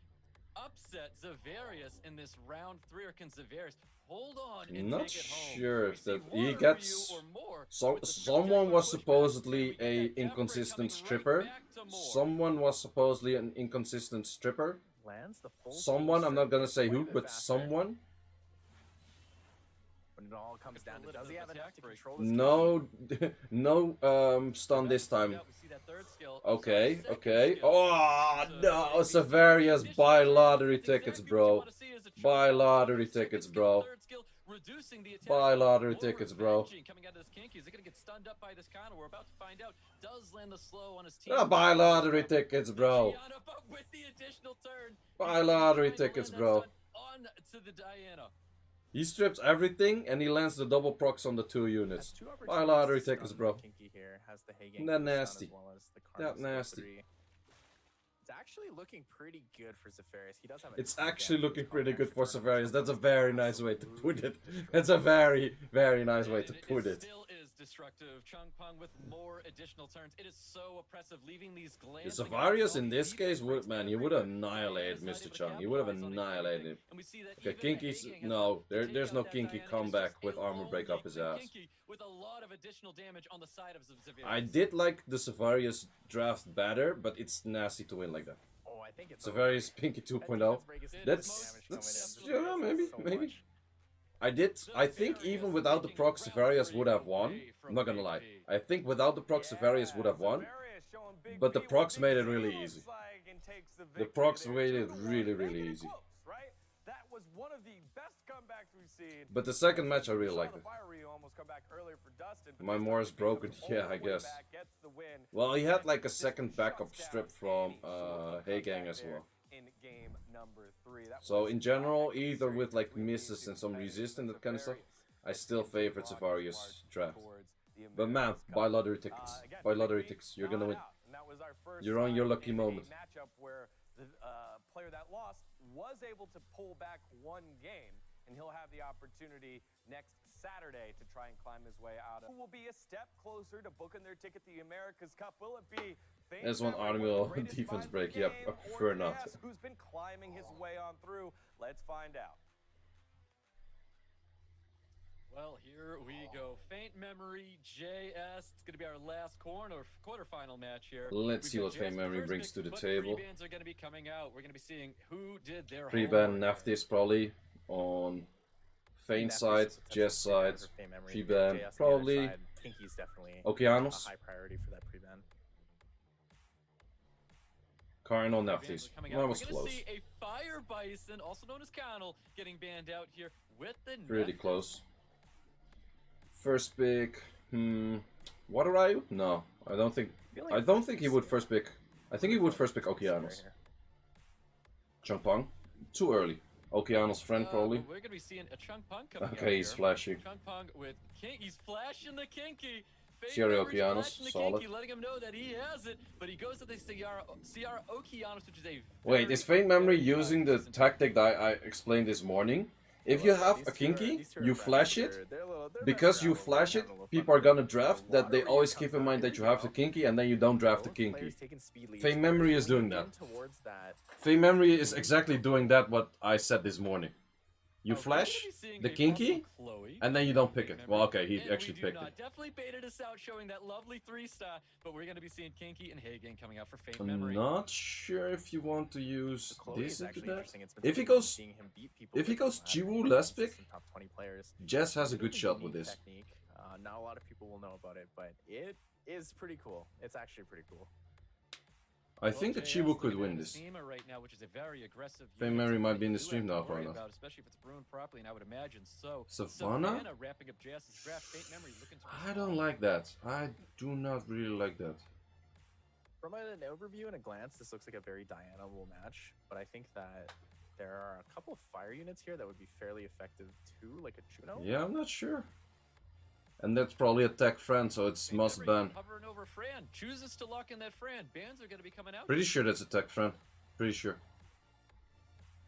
upset Zavarius in this round 3, or can Zavarius hold on and not take it home? sure if that he gets. So someone was supposedly a inconsistent stripper. Someone was supposedly an inconsistent stripper. Someone, I'm not gonna say who, but someone. When it all comes down to, does he have enough to control this no stun this time. Okay, okay. Oh no, Severia's buy lottery tickets, bro. Buy lottery tickets, bro. Buy lottery tickets, bro. Buy lottery tickets, bro. Buy lottery tickets, bro. He strips everything and he lands the double procs on the 2 units. Buy lottery tickets, bro. That nasty. That nasty. It's actually looking pretty good for Zafarias. He does have. It's actually looking pretty good for Zafarias. That's a very nice way to put it. That's a very, very nice way to put it. Destructive. Chung Pong with more additional turns. It is so oppressive, leaving these glands. Zavarius in this case would, man, he would have annihilated Mr. Chung. He would have annihilated him. Okay, Kinky's, no, there's no Kinky comeback with armor break up his ass. With a lot of additional damage on the side of Zavarius. I did like the Zavarius draft better, but it's nasty to win like that. Oh, I think it's Zavarius Pinky 2.0. That's yeah, maybe. I think even without the proc, Zavarius would have won. I'm not gonna lie. I think without the proc, Zavarius would have won. But the procs made it really easy. The procs made it really easy. But the second match I really liked it. My Morris broken, yeah, I guess. Well, he had like a second backup strip from Hey Gang as well. So in general, either with like misses and some resist and that kind of stuff, I still favorite Zavarius draft. But man, buy lottery tickets. Buy lottery tickets. You're gonna win. You're on your lucky moment. Where the player that lost was able to pull back 1 game, and he'll have the opportunity next Saturday to try and climb his way out of. Who will be a step closer to booking their ticket to the America's Cup? Will it be there's one Armil defense break? Yep, I prefer not. Who's been climbing his way on through? Let's find out. Well, here we go. Faintmemory, JS. It's going to be our last quarterfinal match here. Let's see what Faintmemory brings to the table. Pre-bans are going to be coming out. We're going to be seeing who did their pre-ban Naftis probably on Faint side, Jess side, pre-ban probably. Pinky's definitely Okeanos. A high priority for that pre-ban. Cardinal Naftis. That was close. See a Fire Bison, also known as Connell, getting banned out here with the pretty close. First pick, Water Ryu? No, I don't think he would first pick. I think he would first pick Okeanos. Chunk Pong. Too early. Okeano's friend probably. We're gonna be seeing a Chunk Pong coming out Okay, he's here. flashing. Chunk Pong with King. He's flashing the Kinky. Sierra Faintmemory's Okeanos, flashing the solid. Kinky, letting him know that he has it, but he goes to the Sierra Okeanos, which is a Wait, is Faintmemory using the tactic that I explained this morning? If you have a Kinky, you flash it. Because you flash it, people are gonna draft that they always keep in mind that you have the Kinky and then you don't draft the Kinky. Faintmemory is doing that. Faintmemory is exactly doing that what I said this morning. You flash the Kinky, and then you don't pick it. Well, okay, he actually picked it. Definitely baited us out, showing that lovely 3-star, but we're gonna be seeing Kinky and Hagen coming out for I'm Faintmemory. not sure if you want to use this into that. If he goes Chiwu Lespik, Jess has a good shot with this. Not a lot of people will know about it, but it is pretty cool. It's actually pretty cool. I think that Chiwu could win this. Right now, which is a very aggressive Faintmemory might be in the stream now, probably not. Especially if it's ruined properly, and I would imagine so. Savannah? Wrapping up JS's draft. Faintmemory looking to I don't like that. I do not really like that. From an overview and a glance, this looks like a very Diana-able match, but I think that there are a couple of fire units here that would be fairly effective too, like a Juno. Yeah, I'm not sure. And that's probably a tech friend, so it's must ban. Hovering over Fran, chooses to lock in that Fran. Bans are going to be coming out. Pretty sure that's a tech friend. Pretty sure.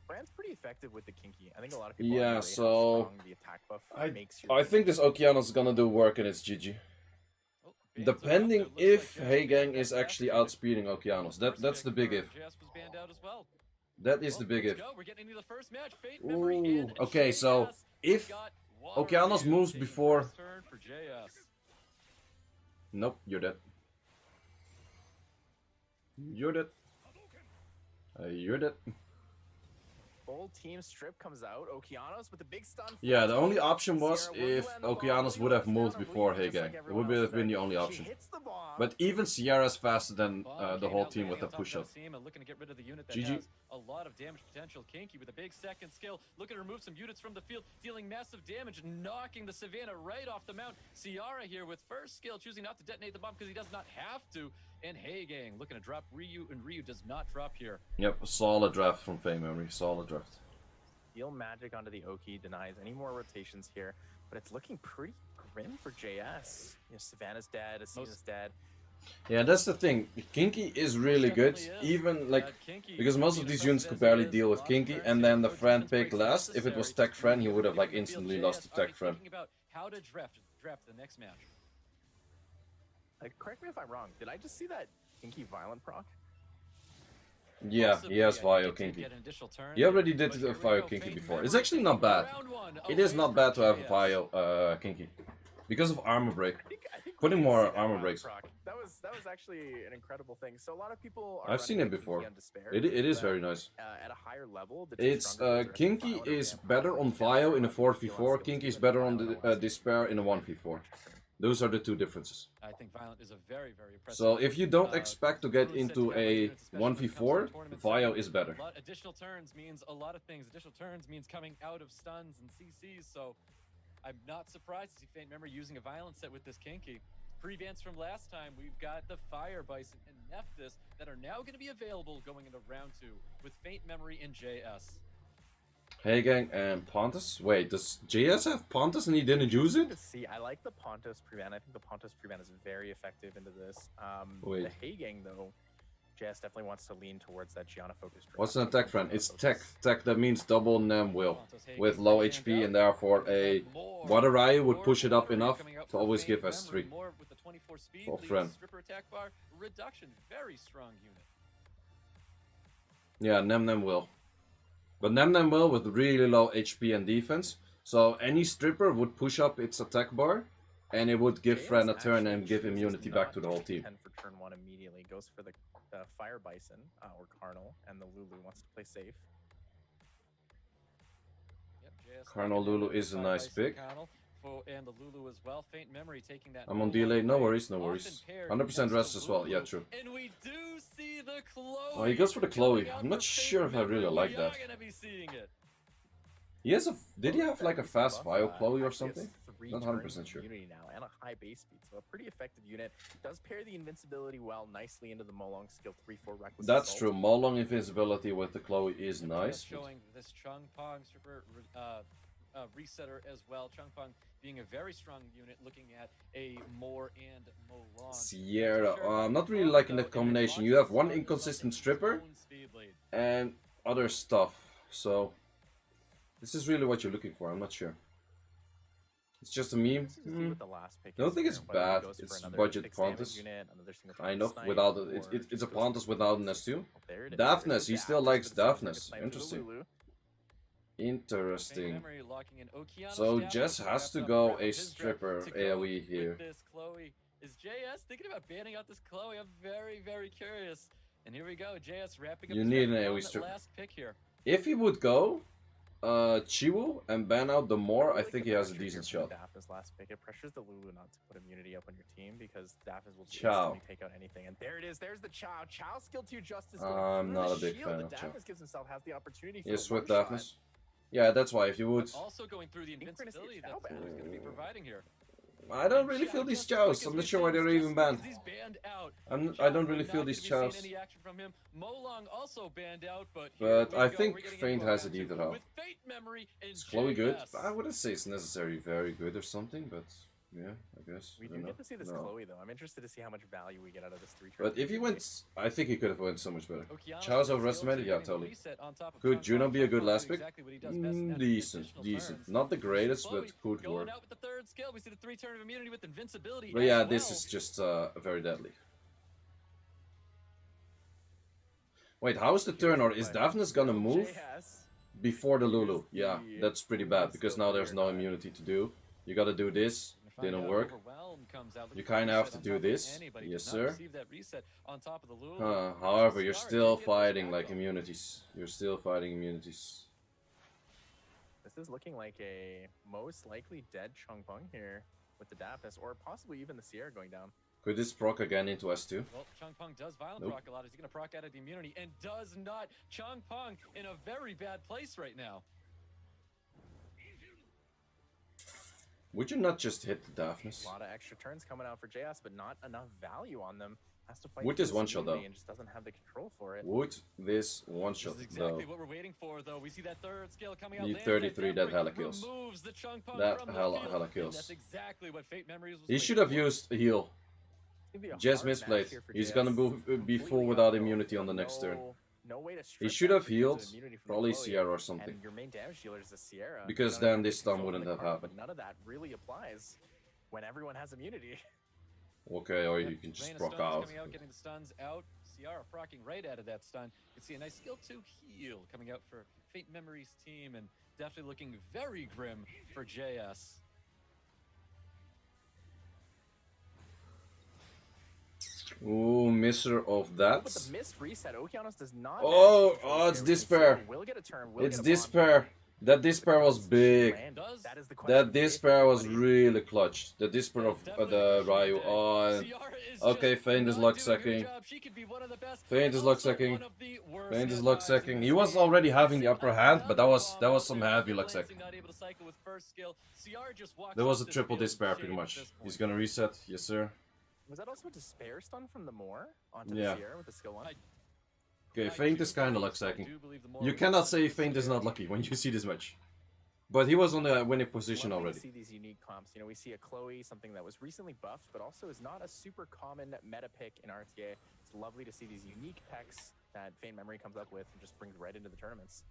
Fran's pretty effective with the Kinky. I think a lot of people yeah, so the attack buff I think this Okeanos is gonna do work and it's GG. Depending if Hagang is actually outspeeding Okeanos. That's the big if. That is the big if. Ooh, okay, so if Okeanos moves before... Nope, you're dead. You're dead. You're dead. Full team strip comes out. Okeanos with the big stun. Yeah, the only option was if Okeanos would have moved before Hagang. It would have been the only option. But even Sierra's faster than the whole team with the push-up. GG. A lot of damage potential. Kinky with a big second skill, looking to remove some units from the field, dealing massive damage, knocking the Savannah right off the mount. Ciara here with first skill, choosing not to detonate the bomb because he does not have to. And Hagang looking to drop Ryu, and Ryu does not drop here. Yep, solid draft from Faintmemory, solid draft. Deal magic onto the Oki, denies any more rotations here, but it's looking pretty grim for JS. You know, Savannah's dead, Asina's dead. Yeah, that's the thing. Kinky is really good, even like because most of these units could barely deal with Kinky, and then the friend pick last. If it was tech friend, he would have like instantly lost to tech friend. How to draft the next match. Correct me if I'm wrong. Did I just see that Kinky violent proc? Yeah, he has Vio Kinky. He already did a Vio Kinky before. It's actually not bad. It is not bad to have a Vio Kinky because of armor break. Putting more armor breaks. That was actually an incredible thing. So a lot of people are I've seen it before. It is very nice. At a higher level, it's Kinky is better on Vio in a 4v4. Kinky is better on the Despair in a 1v4. Those are the two differences. I think Violent is a very, very impressive. So if you don't expect to get into a 1v4, Vio is better. Additional turns means a lot of things. Additional turns means coming out of stuns and CCs, so I'm not surprised to see Faintmemory using a Violent set with this Kinky. Prevents from last time, we've got the Fire Bison and Nephthys that are now going to be available going into round 2 with Faintmemory and JS. Hagang and Pontus? Wait, does JS have Pontus and he didn't use it? See, I like the Pontus prevent. I think the Pontus prevent is very effective into this. Wait. The Hagang, though, JS definitely wants to lean towards that Gianna focus. What's an attack friend? It's tech. Tech that means double Nem will. With low HP and therefore a Water Ryu would push it up enough to always give us 3. For friend. Reduction, very strong unit. Yeah, Nem will. But Nem will with really low HP and defense. So any stripper would push up its attack bar and it would give Fran a turn and give immunity back to the whole team. 10 for turn 1 immediately. Goes for the Fire Bison or Carnal, and the Lulu wants to play safe. Yep, Carnal Lulu is a nice pick. And the Lulu as well. Faintmemory taking that. I'm on delay, no worries, no worries. 100% rest as well, yeah, true. And we do see the Chloe. Oh, he goes for the Chloe. I'm not sure if I really like that. He has a. Did he have like a fast Vio Chloe or something? Not 100% sure. Now and a high base speed. So a pretty effective unit. Does pair the invincibility well nicely into the Molong skill 3-4 reckless. That's assault. true. Molong invincibility with the Chloe is nice. Showing this Changpong super resetter as well. Changpong being a very strong unit, looking at a Moore and Molong. Sierra, I'm not really liking that combination. You have one inconsistent stripper and other stuff. So this is really what you're looking for. I'm not sure. It's just a meme. I don't think it's bad. It's budget Pontus. Kind of. Without it's a Pontus without an S2. Daphnes, he still likes Daphnes. Interesting. Interesting. So Jess has to go a stripper AoE here. Is JS thinking about banning out this Chloe? I'm very, very curious. And here we go, JS wrapping up. You need an AoE stripper. Last pick here. If he would go Chiwu and ban out the Moore, I think he has a decent shot. Daphne's last pick. It pressures the Lulu not to put immunity up on your team because Daphne will instantly take out anything. And there it is. There's the Chow. Chow skill 2 justice. I'm not a big fan of Chow. Daphne gives himself has the opportunity. Yes, with Daphne. Yeah, that's why. If you would. Also going through the invincibility that Lulu's going to be providing here. I don't really feel these chows. I'm not sure why they're even banned. I don't really feel these chows. But I think Faint has it either out. Is Chloe good? I wouldn't say it's necessarily very good or something, but yeah, I guess. We do get to see this Chloe though. I'm interested to see how much value we get out of this 3 But if he went, I think he could have went so much better. Chow's overestimated? Yeah, totally. Could Juno be a good last pick? Decent. Not the greatest, but could work. But yeah, this is just very deadly. Wait, how is the turn? Or is Daphnis gonna move before the Lulu? Yeah, that's pretty bad, because now there's no immunity to do. You gotta do this. Didn't work. You kind of have to do this. Yes, sir. However, you're still fighting like immunities. You're still fighting immunities. This is looking like a most likely dead Changpong here with the Daphnis, or possibly even the Sierra going down. Could this proc again into S2? Well, Changpong does violent proc a lot. Is he going to proc out of the immunity? And does not. Changpong in a very bad place right now. Would you not just hit the Daphnis? A lot of extra turns coming out for JS, but not enough value on them. Has to fight would this one shot though? And just doesn't have the control for it. Would this one shot though? Exactly what we're waiting for though. We see that third skill coming out. Need 33 that hella kills. That hella kills. That's exactly what Faintmemory was. He should have used a heal. Just misplayed. He's gonna be full without immunity on the next turn. No way to he should have healed, probably Sierra or something. And your main damage dealer is the Sierra. Because then this stun wouldn't have happened. But none of that really applies when everyone has immunity. Okay, or you can just proc out. Coming out, getting the stuns out. Sierra procking right out of that stun. You can see a nice skill 2 heal coming out for Faintmemory's team, and definitely looking very grim for JS. Ooh, misser of that. With the missed reset, Okeanos does not. Oh, it's despair. It's despair. That despair was big. That despair was really clutch. The despair of the Ryu. Oh, okay, Feint is luck sacking. Feint is luck sacking. Feint is luck sacking. He was already having the upper hand, but that was some heavy luck sacking. There was a triple despair pretty much. He's gonna reset, yes sir. Was that also a despair stun from the Moore onto the Sierra with the skill 1? Okay, Feint is kinda luck sacking. You cannot say Feint is not lucky when you see this much. But he was on the winning position already. We see these unique comps. You know, we see a Chloe, something that was recently buffed, but also is not a super common meta pick in RTA. It's lovely to see these unique pecks that Faintmemory comes up with and just brings right into the tournaments.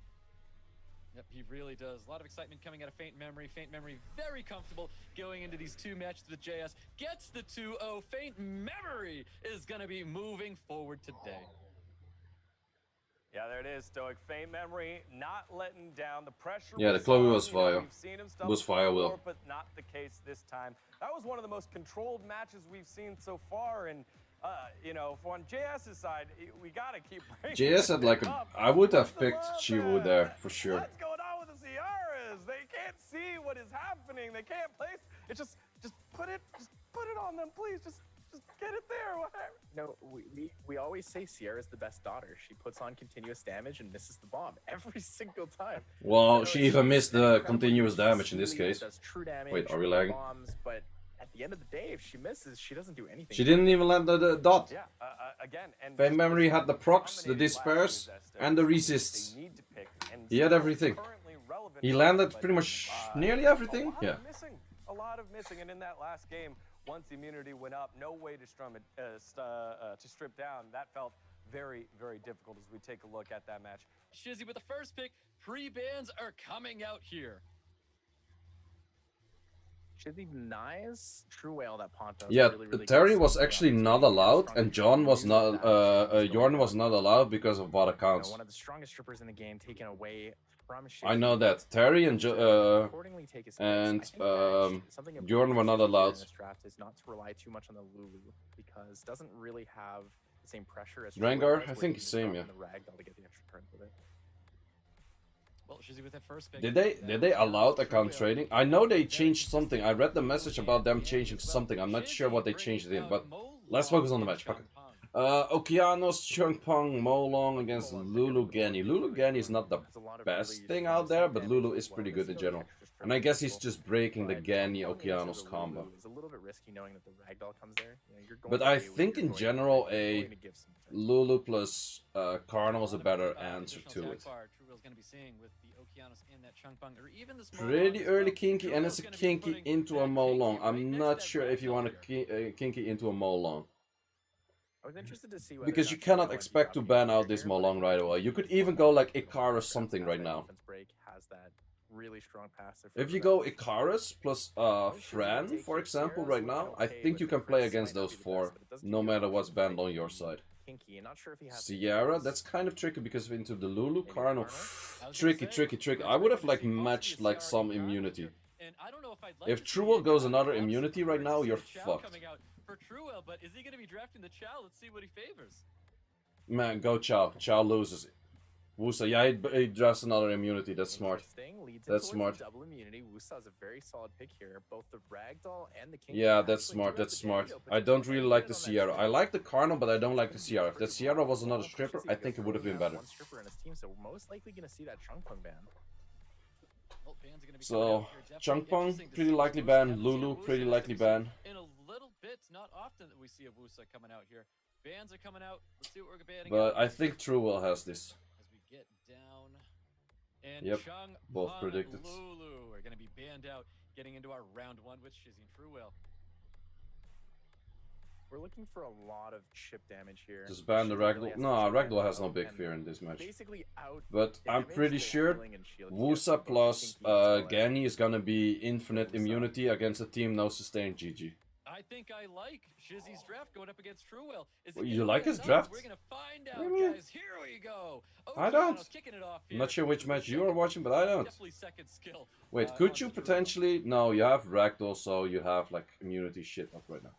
Yep, he really does. A lot of excitement coming out of Faintmemory. Faintmemory very comfortable going into these 2 matches with JS. Gets the 2-0. Faintmemory is going to be moving forward today. Yeah, there it is, Stoic. Faintmemory not letting down. The pressure. Yeah, the Chloe was fire. We've seen him stuff was fire, Will. But not the case this time. That was one of the most controlled matches we've seen so far, and you know, on JS's side, we gotta keep. JS had like I would have picked Chiwu there for sure. What's going on with the Sierras? They can't see what is happening. They can't place. It's just put it on them, please. Just get it there. Whatever. No, we always say Sierra's the best daughter. She puts on continuous damage and misses the bomb every single time. Well, she even missed the continuous damage in this case. Does true damage, wait, are we lagging? Bombs, but at at the end of the day, if she misses, she doesn't do anything. She didn't even land the dot. Yeah, again, and Faintmemory had the procs, the disperse, and the resists. He had everything. He landed pretty much nearly everything. Yeah. A lot of missing, and in that last game, once immunity went up, no way to strip down. That felt very, very difficult as we take a look at that match. Shizzy with the first pick. Pre-bans are coming out here. Shizzy denies Truewhale that Ponto. Yeah, really Terry was actually not allowed, and John was not. Jordan was not allowed because of VoD accounts. One of the strongest strippers in the game taken away from Shizzy. I know that Terry and Jordan were not allowed. This draft is not to rely too much on the Lulu because it doesn't really have the same pressure as Rengar. I think it's same, yeah. The Ragdoll to get the extra turns with it. Well, Shizzy with that first pick. Did they allow account trading? I know they changed something. I read the message about them changing something. I'm not sure what they changed it in, but let's focus on the match. Fuck it. Okeanos, Chungpong, Molong against Lulu Gani. Lulu Gani is not the best thing out there, but Lulu is pretty good in general. And I guess he's just breaking the Gani Okeanos combo. It's a little bit risky knowing that the Ragdoll comes there. But I think in general a Lulu plus Carnal is a better answer to it. Pretty early Kinky, and it's a Kinky into a Molong. I'm not sure if you want a Kinky into a Molong. I was interested to see because you cannot expect to ban out this Molong right away. You could even go like Icarus something right now. If you go Icarus plus Fran, for example, right now, I think you can play against those four, no matter what's banned on your side. Sierra, that's kind of tricky because into the Lulu Carnal, tricky. I would have like matched like some immunity. If Truewhale goes another immunity right now, you're fucked. For Truewhale, but is he going to be drafting the Chow? Let's see what he favors. Man, go Chow. Chow loses. Wusa, yeah, he drafts another immunity. That's smart. That's smart. Double immunity. Wusa is a very solid pick here. Both the Ragdoll and the King. Yeah, that's smart. That's smart. I don't really like the Sierra. I like the Carnal, but I don't like the Sierra. If the Sierra was another stripper, I think it would have been better. One stripper in his team, so we're most likely going to see that Chungpong ban. So, Chungpong, pretty likely ban. Lulu, pretty likely ban. It's not often that we see a Wusa coming out here. Bans are coming out. Let's see what we're banning. But I think Truewhale has this. As we get down, and yep, both predicted. Lulu are going to be banned out, getting into our round one with Shizzy and Truewhale. We're looking for a lot of chip damage here. Just ban the Ragdoll. No, Ragdoll has no big fear in this match. But I'm pretty sure Wusa plus Gani is going to be infinite immunity against a team no sustain. GG. I think I like Shizzy's draft going up against Truewhale. Well, you like his draft? We're gonna find out, guys. Here we go. I don't. I'm not sure which match you are watching, but I don't. Wait, could you potentially? No, you have Ragdoll, so you have like immunity shit up right now.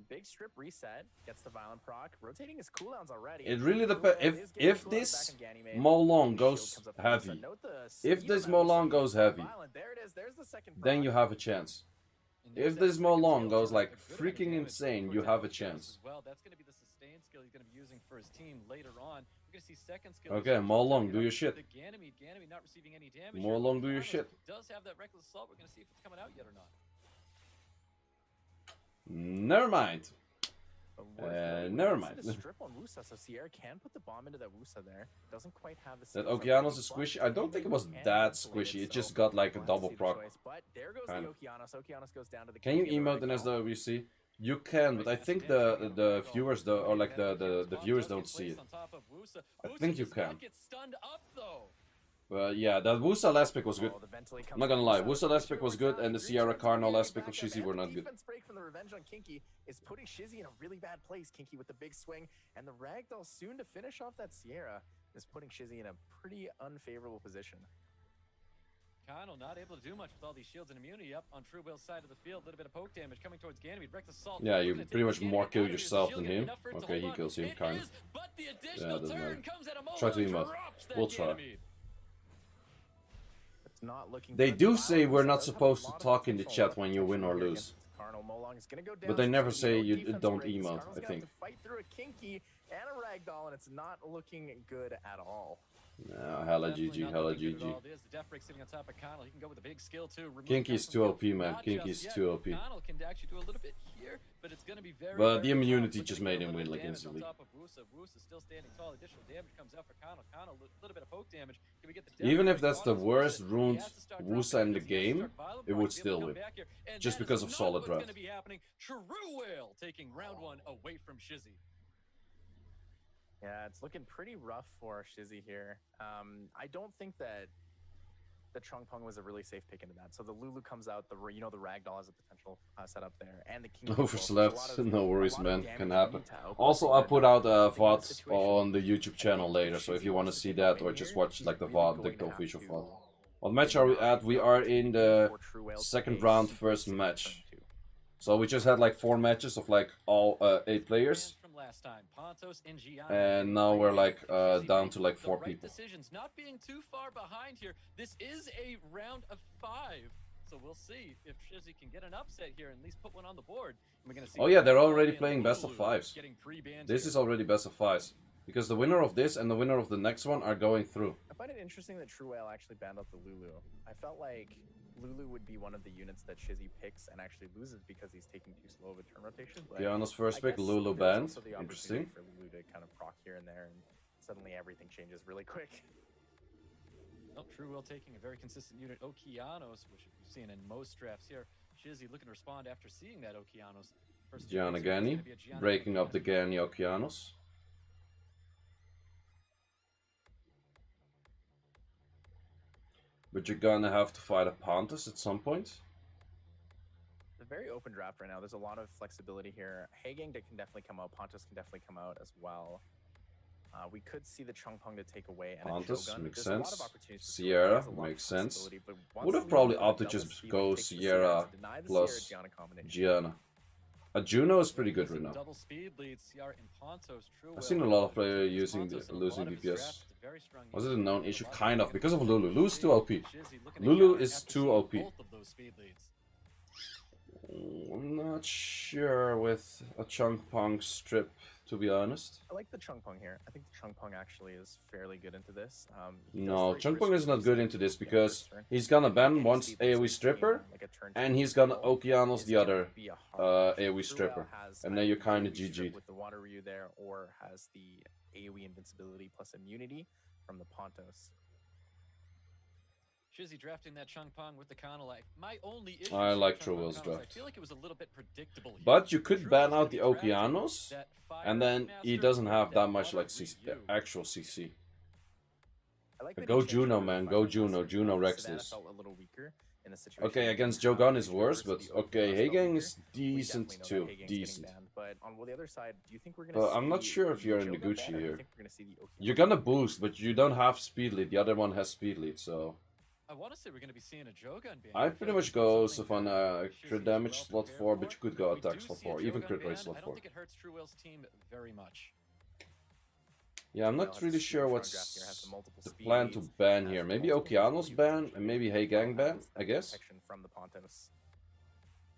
Big strip reset gets the violent proc. Rotating his cooldowns already. It really depends. If this Molong goes heavy, then you have a chance. If this Molong goes like freaking insane, you have a chance. Well, that's going to be the sustain skill he's going to be using for his team later on. We're going to see second skill. Okay, Molong, do your shit. Ganymede not receiving any damage. Molong, do your shit. Does have that reckless assault. We're going to see if it's coming out yet or not. Never mind. Never mind. Strip on Wusa, so Sierra can put the bomb into that Wusa there. Doesn't quite have the. That Okeanos is squishy. I don't think it was that squishy. It just got like a double proc. But there goes the Okeanos. Okeanos goes down to the. Can you emote in SWC? You can, but I think the viewers though, or like the viewers don't see it. I think you can. But yeah, that Wusa last pick was good. I'm not gonna lie, Wusa last pick was good, and the Sierra Carnal last pick of Shizzy were not good. Defense break from the Revenge on Kinky is putting Shizzy in a really bad place. Kinky with the big swing, and the Ragdoll soon to finish off that Sierra is putting Shizzy in a pretty unfavorable position. Carnal not able to do much with all these shields and immunity up on Truewhale's side of the field. A little bit of poke damage coming towards Ganymede. Reckless assault. Yeah, you pretty much more kill yourself than him. Okay, he kills him, kind of. Yeah, doesn't matter. Try to emote. We'll try. They do say we're not supposed to talk in the chat when you win or lose. But they never say you don't emote, I think. Fight through a Kinky and a Ragdoll, and it's not looking good at all. Nah, hella GG, hella GG. Kinky's too OP, man. Kinky's too OP. But the immunity just made him win like instantly. Even if that's the worst rune Wusa in the game, it would still win. Just because of solid draft. Truewhale taking round 1 away from shizzy. Yeah, it's looking pretty rough for shizzy here. I don't think that the Chongpeng was a really safe pick into that. So the Lulu comes out, the Ragdoll has a potential setup there, and the King. Overslept, no worries, man, can happen. Also, I'll put out a VoD on the YouTube channel later, so if you want to see that or just watch like the VoD, the official VoD. What match are we at? We are in the second round, first match. So we just had like 4 matches of like all 8 players. And now we're like down to like 4 people. Decisions not being too far behind here. This is a round of 5. So we'll see if shizzy can get an upset here and at least put one on the board. We're gonna see. Oh yeah, they're already playing best of 5s. This is already best of 5s. Because the winner of this and the winner of the next one are going through. I find it interesting that Truewhale actually banned out the Lulu. I felt like Lulu would be one of the units that shizzy picks and actually loses because he's taking too slow of a turn rotation. Diana's first pick, Lulu banned. Interesting. For Lulu to kind of proc here and there, and suddenly everything changes really quick. Well, Truewhale taking a very consistent unit, Okeanos, which we've seen in most drafts here. Shizzy looking to respond after seeing that Okeanos. Gianna Gani, breaking up the Gani Okeanos. But you're gonna have to fight a Pontus at some point. It's a very open draft right now. There's a lot of flexibility here. Hagang can definitely come out. Pontus can definitely come out as well. We could see the Chongpeng to take away. And Pontus makes sense. Sierra makes sense. Would have probably opted just go Sierra plus Gianna. A Juno is pretty good right now. I've seen a lot of players losing DPS. Was it a known issue? Kind of, because of Lulu. Lulu's too OP. Lulu is too OP. I'm not sure with a Chongpeng strip, to be honest. I like the Chongpeng here. I think the Chongpeng actually is fairly good into this. No, Chongpeng is not good into this because he's gonna ban one AoE stripper and he's gonna Okeanos the other AoE stripper. And then you're kinda GG'd. With the Water Ryu there, or has the AoE invincibility plus immunity from the Pontos. Shizzy drafting that Chongpeng with the Conalite. My only issue I like Truewhale's draft. I feel like it was a little bit predictable here. But you could ban out the Okeanos, and then he doesn't have that much like actual CC. Go Juno, man. Go Juno. Juno wrecks this. Okay, against Jogan is worse, but okay, Hagang is decent too. Decent. But on the other side, do you think we're gonna? But I'm not sure if you're in the Gucci here. You're gonna boost, but you don't have speed lead. The other one has speed lead, so. I want to say we're going to be seeing a Jogan ban. I pretty much go Savannah crit damage slot 4, but you could go attack slot 4, even crit rate slot 4. I don't think it hurts Truewhale's team very much. Yeah, I'm not really sure what's the plan to ban here. Maybe Okeanos ban, and maybe Hagang ban, I guess.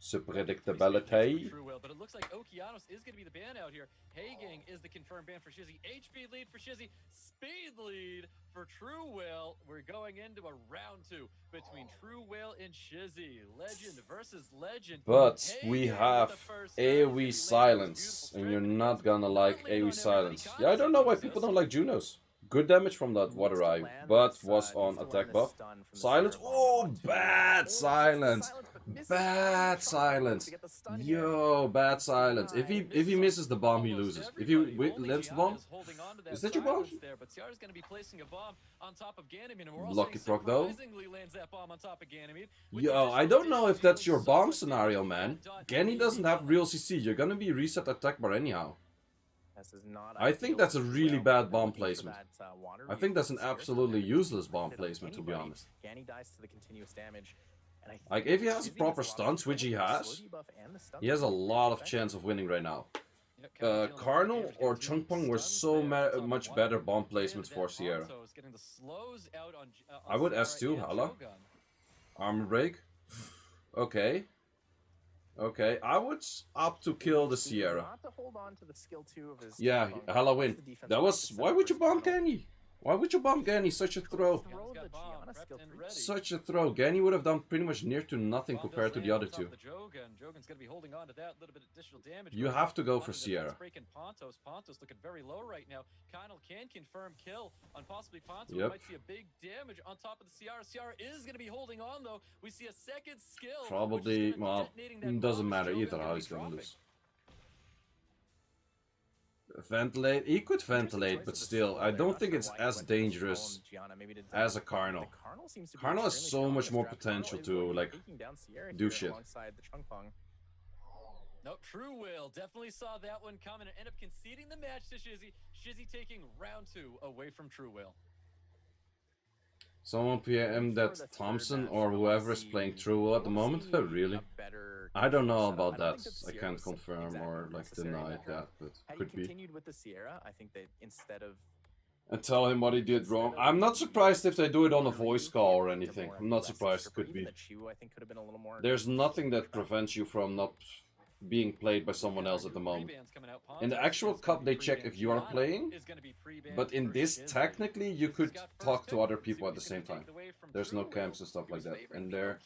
Predictability. But it looks like Okeanos is going to be the ban out here. Hagang is the confirmed ban for shizzy. HP lead for shizzy. Speed lead for Truewhale. We're going into a round 2 between Truewhale and shizzy. Legend versus legend. But we have AoE silence, and you're not gonna like AoE silence. Yeah, I don't know why people don't like Junos. Good damage from that Water Eye, but was on attack buff. Silence. Oh, bad silence. Bad silence. Yo, bad silence. If he misses the bomb, he loses. If he lives the bomb, is that your bomb? Lucky proc though. Yo, I don't know if that's your bomb scenario, man. Gani doesn't have real CC. You're gonna be reset attack bar anyhow. I think that's a really bad bomb placement. I think that's an absolutely useless bomb placement, to be honest. Like, if he has a proper stunts, which he has a lot of chance of winning right now. Cardinal or Chongpeng were so much better bomb placements for Sierra. I would S2, Hala. Armor break. Okay. Okay, I would opt to kill the Sierra. Yeah, Hala win. That was... Why would you bomb Kenny? Why would you bomb Gani? Such a throw. Such a throw. Gani would have done pretty much near to nothing compared to the other two. You have to go for Sierra. Pontos looking very low right now. Connell can confirm kill on possibly Ponto. Yep. We might see a big damage on top of the Sierra. Sierra is going to be holding on though. We see a second skill. Probably, well, it doesn't matter either how he's going to lose. Ventilate, he could ventilate, but still, I don't think it's as dangerous as a Carnal. Carnal has so much more potential to, like, do shit. No, Truewhale definitely saw that one coming and ended up conceding the match to shizzy. Shizzy taking round 2 away from Truewhale. Someone PM that Thompson or whoever is playing Truewhale at the moment? Oh, really? I don't know about that. I can't confirm or like deny that, but could be. With the Sierra, I think that instead of and tell him what he did wrong. I'm not surprised if they do it on a voice call or anything. I'm not surprised. It could be. There's nothing that prevents you from not being played by someone else at the moment. In the actual cup, they check if you are playing, but in this, technically, you could talk to other people at the same time. There's no cams and stuff like that. And there,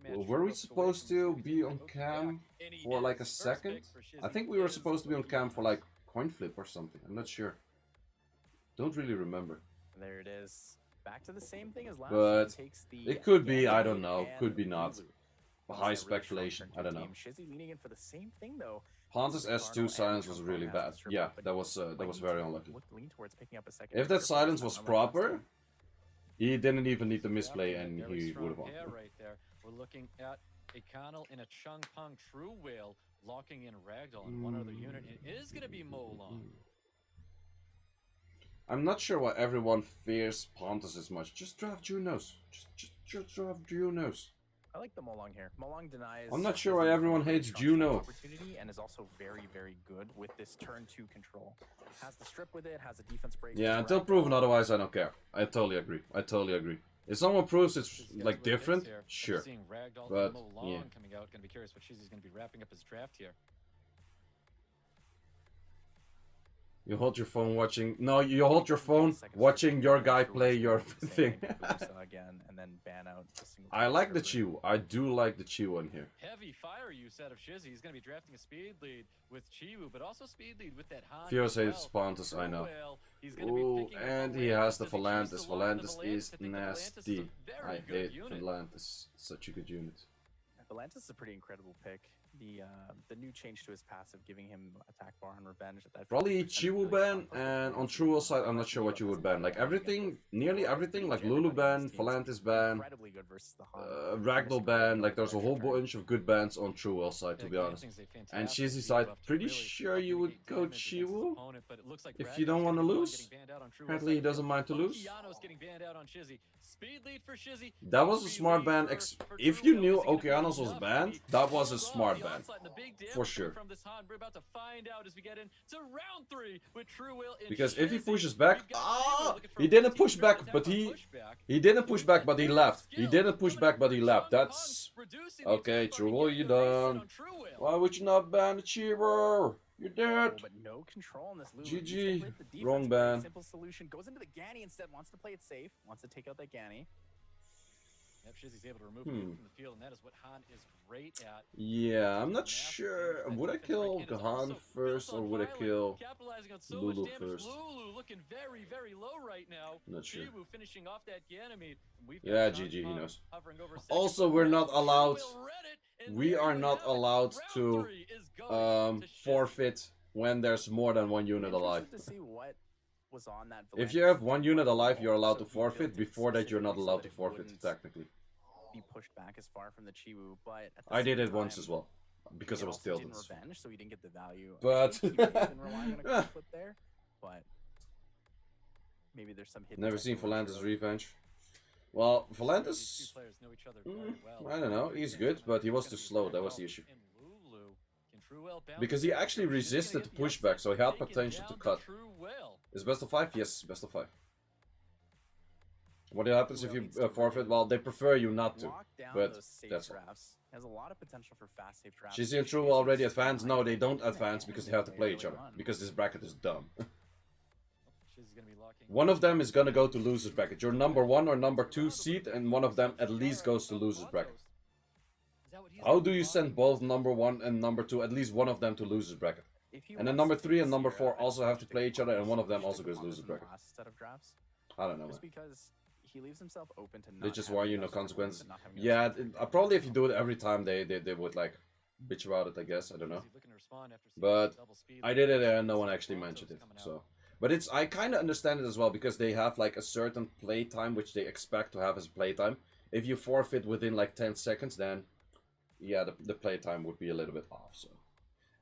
were we supposed to be on cam for like a second? I think we were supposed to be on cam for like coin flip or something. I'm not sure. Don't really remember. There it is. Back to the same thing as last. But it could be, I don't know, could be not. High speculation, I don't know. Shizzy leaning in for the same thing though. Pontus S2 silence was really bad. Yeah, that was very unlucky. If that silence was proper, he didn't even need to misplay and he would have won. Right there. We're looking at a Connell in a Chung Peng Truewhale locking in Ragdoll and one other unit. It is going to be Molong. I'm not sure why everyone fears Pontus as much. Just draft Junos. Just draft Junos. I like the Molong here. Molong denies. I'm not sure why everyone hates Juno. Opportunity and is also very, very good with this turn 2 control. Has the strip with it, has a defense break. Yeah, until proven otherwise, I don't care. I totally agree. I totally agree. If someone proves it's like different, sure. But yeah. Coming out, gonna be curious what Shizzy's gonna be wrapping up his draft here. You hold your phone watching. No, you hold your phone watching your guy play your thing. Again, and then ban out I like the Chiwu. I do like the Chiwu in here. Heavy fire use out of Shizzy. He's going to be drafting a speed lead with Chiwu, but also speed lead with that Han. Fios hates Pontus, I know. Ooh, and he has the Volantis. Volantis is nasty. I hate Volantis. Such a good unit. Volantis is a pretty incredible pick. The new change to his passive, giving him attack bar and revenge. Probably Chiwu ban, and on Truewhale side, I'm not sure what you would ban. Like everything, nearly everything, like Lulu ban, Volantis ban, Ragdoll ban. Like there's a whole bunch of good bans on Truewhale side, to be honest. And Shizzy side, pretty sure you would go Chiwu if you don't want to lose. Apparently he doesn't mind to lose. That was a smart ban. If you knew Okeanos was banned, that was a smart ban. For sure. Because if he pushes back, he didn't push back, but he didn't push back, but he left. He didn't push back, but he left. That's okay. Truewhale, you done. Why would you not ban the Cheever? You're dead. But no control on this Lulu. GG. Wrong ban. Simple solution. Goes into the Ganny instead. Wants to play it safe. Wants to take out that Ganny. Yep, Shizzy's able to remove him from the field, and that is what Han is great at. Yeah, I'm not sure. Would I kill Han first or would I kill Lulu first? Lulu looking very, very low right now. Not sure. Finishing off that Ganymede. Yeah, GG, he knows. Also, we're not allowed. We are not allowed to forfeit when there's more than one unit alive. If you have one unit alive, you're allowed to forfeit. Before that, you're not allowed to forfeit, technically. Be pushed back as far from the Chiwu, but I did it once as well, because I was tilted. Revenge, so he didn't get the value. But maybe there's some hidden. Never seen Volantis revenge. Well, Volantis, I don't know. He's good, but he was too slow. That was the issue. Because he actually resisted the pushback, so he had potential to cut. Is best of 5? Yes, best of 5. What happens if you forfeit? Well, they prefer you not to, but that's all. Has a lot of potential for fast safe drafts. Shizzy and Truewhale already advanced? No, they don't advance because they have to play each other. Because this bracket is dumb. One of them is gonna go to loser's bracket. Your number 1 or number 2 seed, and one of them at least goes to loser's bracket. How do you send both number 1 and number 2, at least one of them to loser's bracket? And then number 3 and number 4 also have to play each other, and one of them also goes loser's bracket. I don't know, man. Because he leaves himself open to They just warn you, no consequences. Yeah, probably if you do it every time, they would like bitch about it, I guess. I don't know. But I did it and no one actually mentioned it. So, but I kind of understand it as well, because they have like a certain playtime which they expect to have as playtime. If you forfeit within like 10 seconds, then yeah, the playtime would be a little bit off. So,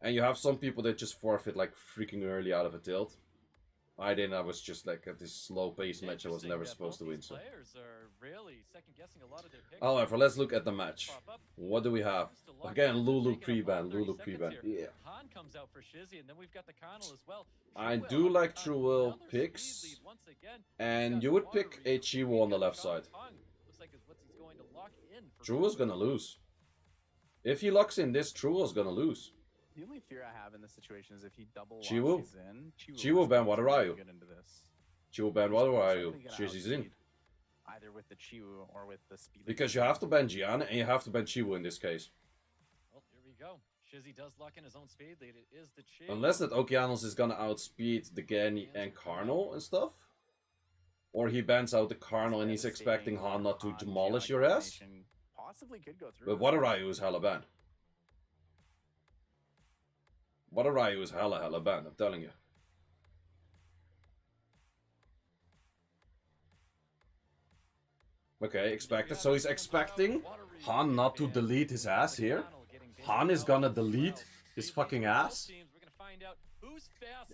and you have some people that just forfeit like freaking early out of a tilt. I didn't. I was just like at this slow-paced match I was never supposed to win. So, however, let's look at the match. What do we have? Again, Lulu pre-ban. Lulu pre-ban. Yeah. I do like Truewhale picks, and you would pick a Chiwo on the left side. Truewhale's gonna lose. If he locks in this, Truewhale's gonna lose. The only fear I have in this situation is if he double Chiwo? Chiwo ban Wadarayu. Chiwo ban Wadarayu. Shizzy's in. Either with the Chiwo or with the speed. Because you have to ban Gianna and you have to ban Chiwo in this case. Well, here we go. Shizzy does lock in his own speed lead. It is the Chiwo. Unless that Okeanos is gonna outspeed the Gani and Carnal and stuff. Or he bans out the Carnal and he's expecting Han not to demolish your ass. Possibly could go through. But Wadarayu is hella banned. Wadarayu is hella banned, I'm telling you. Okay, expected. So he's expecting Han not to delete his ass here. Han is gonna delete his fucking ass.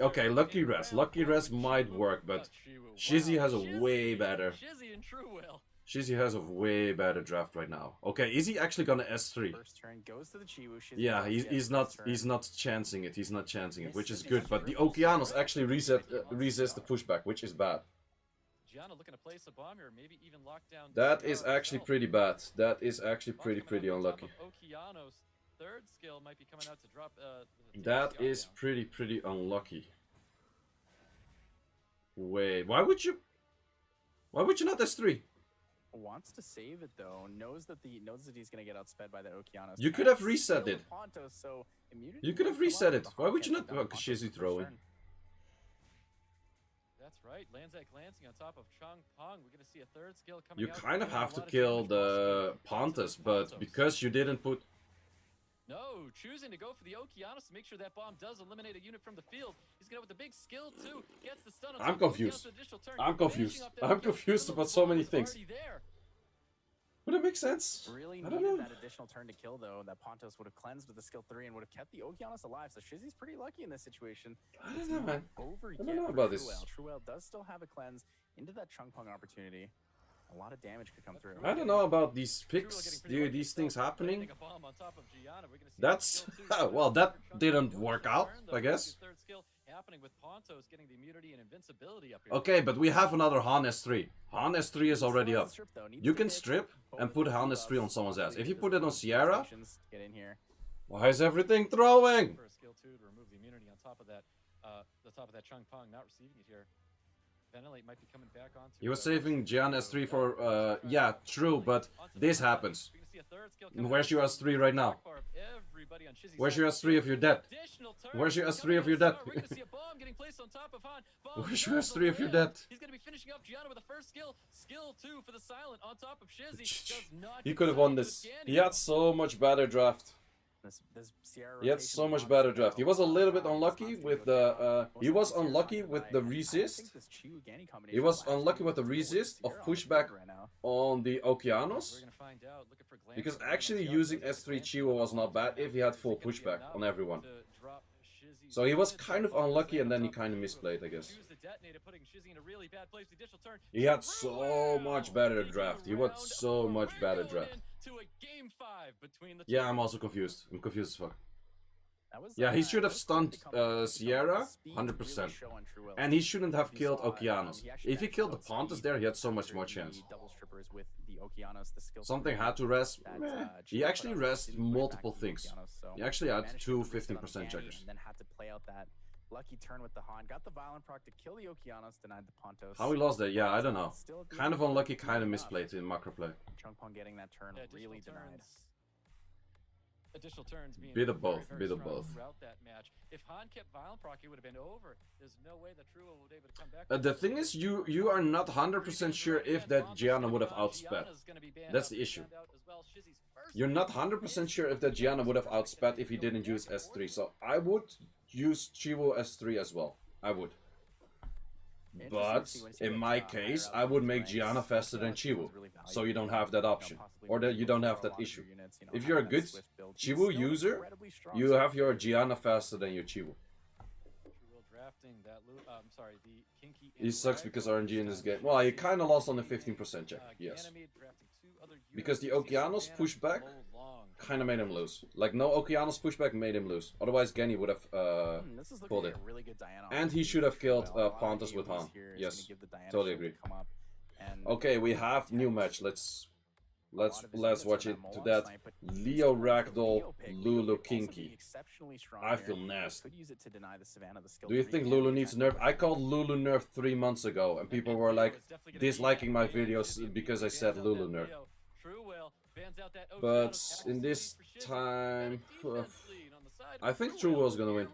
Okay, Lucky Res. Lucky Res might work, but Shizzy has a way better. Shizzy has a way better draft right now. Okay, is he actually gonna S3? First turn goes to the Chiwo. Yeah, he's not chancing it. He's not chancing it, which is good. But the Okeanos actually resist the pushback, which is bad. That is actually pretty bad. That is actually pretty unlucky. That is pretty unlucky. Wait, why would you not S3? Wants to save it though. Knows that he's gonna get outsped by the Okeanos. You could have reset it. Pontos, so you could have reset it. Why would you not? Oh, Shizzy throwing. That's right. Lanzak glancing on top of Chung Pong. We're gonna see a third skill coming. You kind of have to kill the Pontus, but because you didn't put. No, choosing to go for the Okeanos to make sure that bomb does eliminate a unit from the field. He's gonna with the big skill too. Gets the stun. I'm confused. I'm confused. I'm confused about so many things. Would it make sense? Really I don't know. That additional turn to kill though. That Pontos would have cleansed with the skill 3 and would have kept the Okeanos alive. So Shizzy's pretty lucky in this situation. I don't know, man. I don't know about this. Truewhale does still have a cleanse into that Chung Pong opportunity. A lot of damage could come through. I don't know about these picks, dude, these things happening. That's, well, that didn't work out, I guess. Okay, but we have another Han S3. Han S3 is already up. You can strip and put Han S3 on someone's ass. If you put it on Sierra, why is everything throwing? Ventilate might be coming back onto he was saving Gian S3 for, yeah, true, but this happens. And where's your S3 right now? Where's your S3 if you're dead? Where's your S3 if you're dead? Where's your S3 if you're dead? He's going to be finishing up Gianna with the first skill. Skill 2 for the silent on top of Shizzy. He could have won this. He had so much better draft. He had so much better draft. He was a little bit unlucky with the he was unlucky with the resist. He was unlucky with the resist of pushback on the Okeanos. Because actually using S3 Chiwo was not bad if he had full pushback on everyone. So he was kind of unlucky and then he kind of misplayed, I guess. He had so much better draft. He had so much better draft. Yeah, I'm also confused. I'm confused as fuck. Yeah, he should have stunned Sierra 100%. And he shouldn't have killed Okeanos. If he killed the Pontus there, he had so much more chance. Something had to rest. He actually rested multiple things. He actually had two 15% checkers. Lucky turn with the Han. Got the Violent proc to kill the Okeanos, denied the Pontos. How he lost that? Yeah, I don't know. Still at the Kind end, of unlucky, not kind of enough. misplayed in macro play. Chungpong getting that turn really denied. Additional turns being Bit of very, both, very bit of strong both. throughout that match. If Han kept Violent proc, it would have been over. There's no way that Truewhale would be able to come back. The thing is, you are not 100% sure if that Gianna would have outsped. That's the issue. You're not 100% sure if that Gianna would have outsped if he didn't use S3. So I would use Chivo S3 as well. I would. But in my case, I would make Gianna faster than Chivo, so you don't have that option, or that you don't have that issue. If you're a good Chivo user, you have your Gianna faster than your Chivo. He sucks because RNG in this game. Well, he kind of lost on the 15% check, yes. Because the Okeanos pushback kind of made him lose. Like, no Okeanos pushback made him lose. Otherwise, Genny would have pulled it. And he should have killed Pontus with Han. Yes, totally agree. Okay, we have new match. Let's watch it to that. Leo Ragdoll, Lulu Kinky. I feel nasty. Do you think Lulu needs nerf? I called Lulu nerf 3 months ago, and people were like disliking my videos because I said Lulu nerf. But in this time, I think Truewhale's gonna win.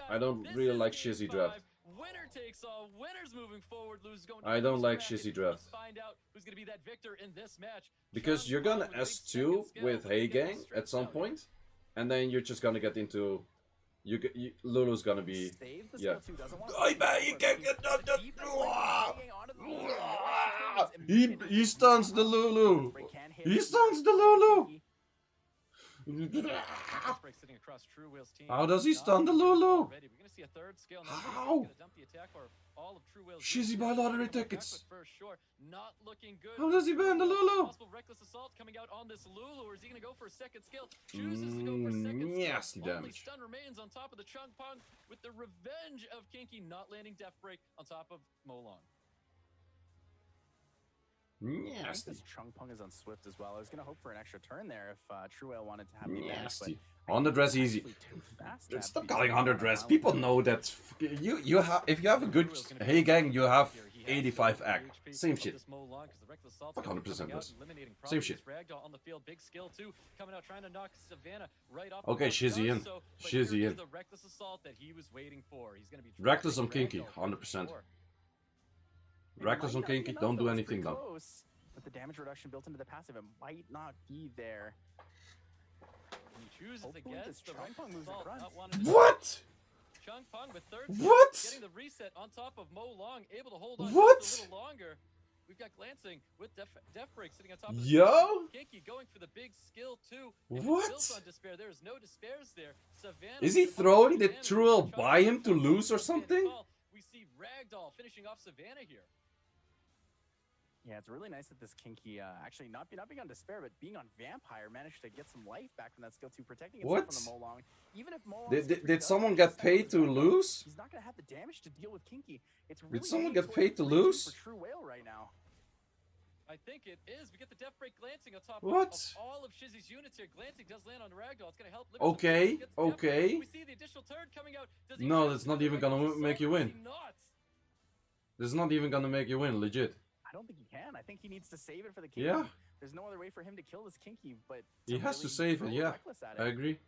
I don't really like shizzy draft. Winner takes all. Winners moving forward. Losers going I don't like shizzy draft. Find out who's going to be that victor in this match. Because you're gonna S2 with Hey Gang at some point, and then you're just gonna get into Lulu's gonna be yeah. He stuns the Lulu. He stuns the Lulu. How does he stun the Lulu? How? Shizzy buy lottery tickets. How does he ban the Lulu? Nasty damage. Stun remains on top of the Chungpong with the revenge of Kinky not landing Death Break on top of Molong. Nasty. Chungpong is on Swift as well. I was gonna hope for an extra turn there if Truewhale wanted to have me nasty. On the dress easy. Stop calling on the dress. People know that you have if you have a good Hey Gang, you have 85 ag. Same shit. Fuck 100% dress. Same shit. Okay, shizzy in. Shizzy in. Reckless on Kinky, 100%. Reckless on Kinky, don't do anything though. But the damage reduction built into the passive, it might not be there. What? Chungpong with third what? Getting the reset on top of Molong, able to hold on what? Just a little longer. We've got Glancing with Death Break sitting on top of the Yo? Kinky going for the big skill too. What? On despair. There is no despairs there. Savannah is he throwing the Truewhale by him to lose or something? We see Ragdoll finishing off Savannah here. Yeah, it's really nice that this Kinky, actually not being on Despair, but being on Vampire, managed to get some life back from that skill 2, protecting himself from the Molong. Even if Molong did someone get paid to lose? He's not going to have the damage to deal with Kinky. It's really did someone get paid to lose? For Truewhale right now. I think it is. We get the Death Break Glancing on top of all of Shizzy's units here. Glancing does land on Ragdoll. It's going to help. Okay, okay. We see the additional turn coming out. No, that's not even going to make you win. This is not even going to make you win, legit. I don't think he can. I think he needs to save it for the Kinky. Yeah. There's no other way for him to kill this Kinky, but he has to save it, yeah. I agree.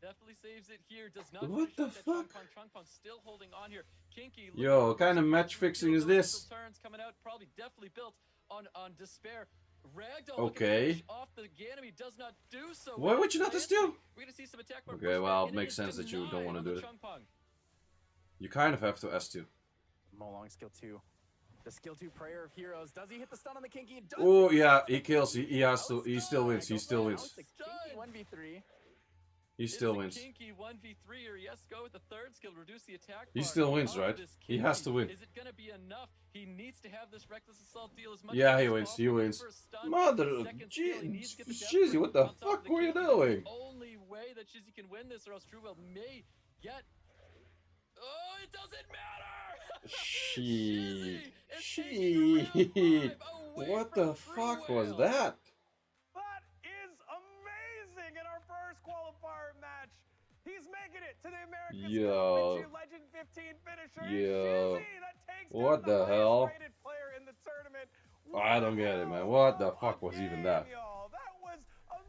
Definitely saves it here. Does not what the fuck? Chungpong still holding on here. Kinky. Yo, what kind of match fixing is this? Turns coming out, probably definitely built on Despair. Ragdoll okay. Off the Ganymede does not do so. Why would you not steal? We're gonna see some attack. Okay, well, it makes sense that you don't want to do it. You kind of have to S2. Molong skill 2. The skill 2 Prayer of Heroes. Does he hit the stun on the Kinky? Oh yeah, he kills. He has to. He still wins. He still wins. Kinky 1v3. He still wins. Kinky 1v3 or yes, go with the third skill, reduce the attack. He still wins, right? He has to win. Is it gonna be enough? He needs to have this reckless assault deal as much. Yeah, he wins. He wins. Mother of Shizzy, what the fuck were you doing? Only way that Shizzy can win this, or else Truewhale may get. Oh, it doesn't matter. What the fuck was that? That is amazing in our first qualifier match. He's making it to the America's Yo. Cup Legend 15 finisher. Yo. Shizzy, that takes What down the hell? highest-rated player in the tournament. I don't get it, man. What the fuck was even that? That was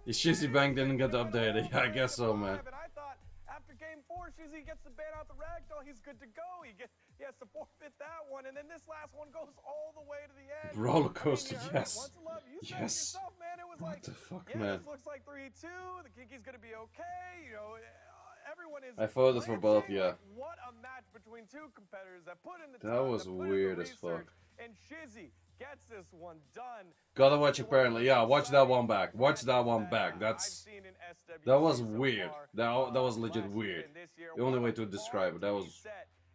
The Shizzy Bank didn't get updated. Yeah, I guess so, man. And I thought after game 4, Shizzy gets the ban out the ragdoll. He's good to go. He has to forfeit that one, and then this last one goes all the way to the end. Roller coaster, I mean, yes. you said Yes. it yourself, man. It was What like, the fuck, yeah, man? this looks like 3-2. The Kiki's gonna be okay. You know, everyone is. I voted for both, glancing, yeah. like, what a match between two competitors that put in the That time, was that put in the weird as fuck. research, and Shizzy gets this one done. Gotta watch apparently. Yeah, watch that one back. Watch that one back. That was weird. That was legit weird. The only way to describe it. That was.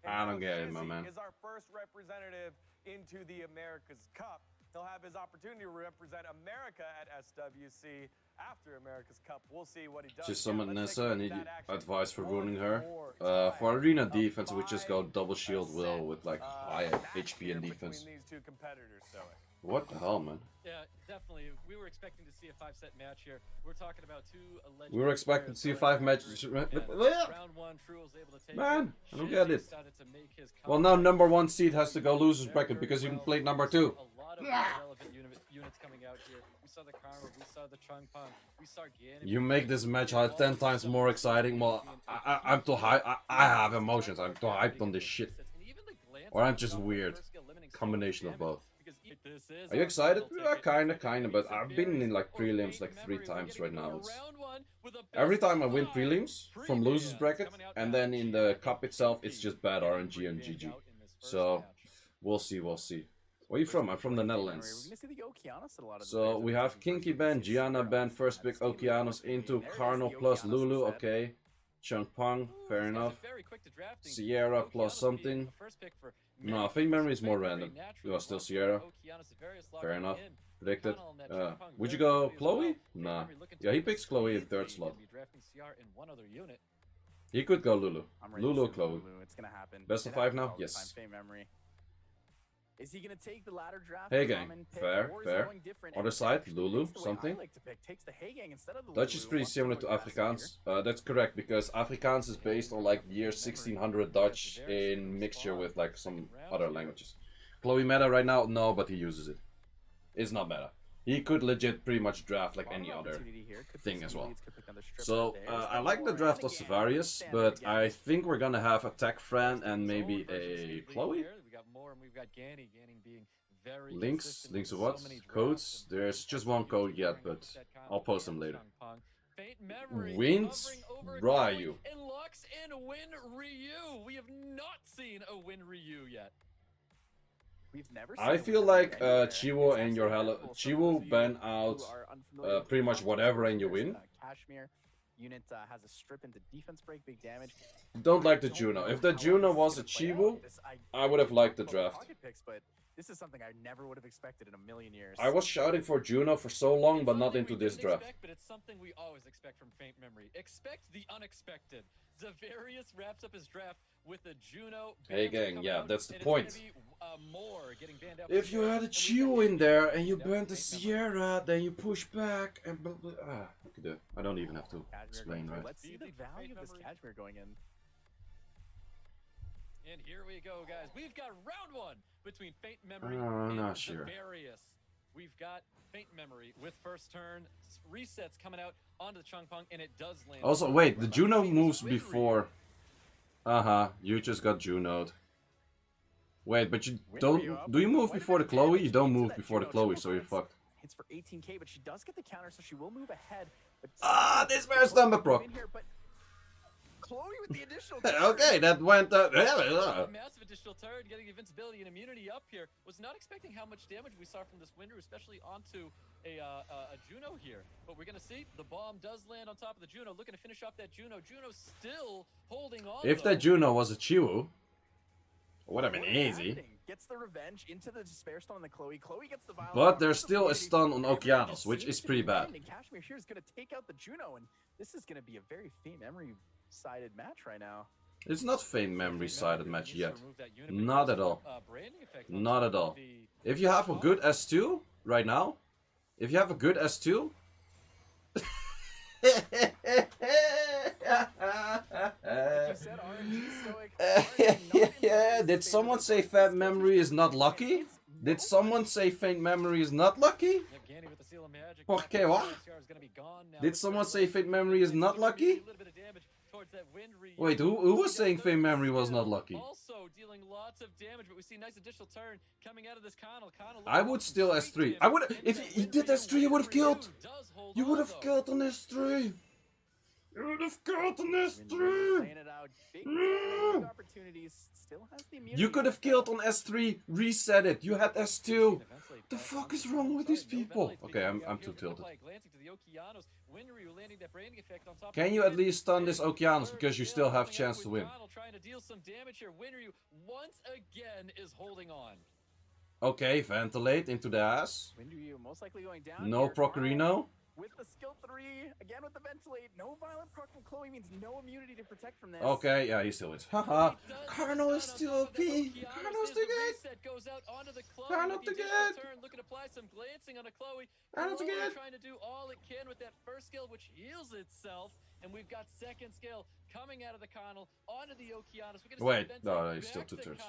I don't get it, my man. Is our first representative into the America's Cup. He'll have his opportunity to represent America at SWC after America's Cup. We'll see what he does. Just summon Nessa. I need advice for ruining her. For arena defense, we just go double shield Will with like high HP and defense. What the hell, man? Yeah, definitely. We were expecting to see a 5-set match here. We're talking about two alleged. We were expecting to see 5 matches. Round 1, Truewhale's able to take Man, it. I don't get it. Decided to make his Well, now number 1 seed has to go losers bracket because you can play number 2. A lot of relevant units coming out here. We saw the Karma, we saw the Changpang, we saw Gan. You make this match 10 times more exciting. Well, I'm too high. I have emotions. I'm too hyped on this shit. Or I'm just weird. Combination of both. Are you excited? Yeah, kinda, but I've been in like prelims like 3 times right now. Every time I win prelims from losers bracket, and then in the cup itself, it's just bad RNG and GG. So, we'll see. Where are you from? I'm from the Netherlands. So, we have Kinky Ben, Gianna Ben, first pick Okeanos into Carnal plus Lulu, okay. Changpang, fair enough. Sierra plus something. No, Faintmemory is more random. Oh, still Sierra. Fair enough. Predicted. Would you go Chloe? Nah. Yeah, he picks Chloe in 3rd slot. He could go Lulu. Lulu or Chloe. It's gonna happen. Best of 5 now? Yes. Is he gonna take the ladder draft? Hey gang, fair. Other side, Lulu, something. Dutch is pretty similar to Afrikaans. That's correct, because Afrikaans is based on like year 1600 Dutch in mixture with like some other languages. Chloe meta right now? No, but he uses it. It's not meta. He could legit pretty much draft like any other thing as well. So, I like the draft of Savarius, but I think we're gonna have Attack Fran and maybe a Chloe? Links of what? Codes? There's just one code yet, but I'll post them later. Wins Ryu. And locks in Win Ryu. We have not seen a Win Ryu yet. I feel like Chiwo and your Chiwo ban out pretty much whatever and you win. Unit has a strip into defense break, big damage. Don't like the Juno. If the Juno was a Chiwo, I would have liked the draft. But this is something I never would have expected in a million years. I was shouting for Juno for so long, but not into this draft. But it's something we always expect from Faintmemory. Expect the unexpected. Zavarius wraps up his draft with a Juno. Hey gang, yeah, that's the point. If you had a Chiwo in there and you burned the Sierra, then you push back and blah, blah, I don't even have to explain, right? Let's see the value of this Cashmere going in. And here we go, guys. We've got round 1 between Faintmemory and Zavarius. We've got Faintmemory with first turn resets coming out onto the Changpang, and it does land. Also, wait, the Juno moves before. You just got Juno'd. Wait, but you don't. Do you move before the Chloe? You don't move before the Chloe, so you're fucked. Hits for 18k, but she does get the counter, so she will move ahead. This man's number proc. Chloe with the additional okay, that went massive additional turn, getting invincibility and immunity up here. Was not expecting how much damage we saw from this Winter, especially onto a Juno here. But we're gonna see the bomb does land on top of the Juno, looking to finish off that Juno. Juno still holding on. If that Juno was a Chiwo, it would have been easy. Gets the revenge into the despair stun on the Chloe. Chloe gets the violence. But there's still a stun on Okeanos, which is pretty bad. And Cashmere here is gonna take out the Juno, and this is gonna be a very Faintmemory sided match right now. It's not Faintmemory sided match yet. Not at all. Not at all. If you have a good S2 right now, if you have a good S2, Yeah, did someone say Faintmemory is not lucky? Did someone say Faintmemory is not lucky? Okay, what? Did someone say Faintmemory is not lucky? Wait, who was saying Faintmemory was not lucky? Also dealing lots of damage, but we see nice additional turn coming out of this Connell. I would still S3. I would, if he did S3, you would have killed. You would have killed on S3. You would have killed on S3. You could have killed on S3, reset it. You had S2. The fuck is wrong with these people? Okay, I'm too tilted. Can you at least stun this Okeanos because you still have chance to win? Okay, ventilate into the ass. No Procorino. With the skill 3, again with the ventilate, no violent proc from Chloe means no immunity to protect from this. Okay, yeah, he still is. Haha, Carno is still OP. Carno's the good. Carno's the good. Looking to apply some glancing on a Chloe. Carno's the good. Trying to do all it can with that first skill, which heals itself. And we've got second skill coming out of the Connell onto the Okeanos. Wait, no, he's still 2 turns.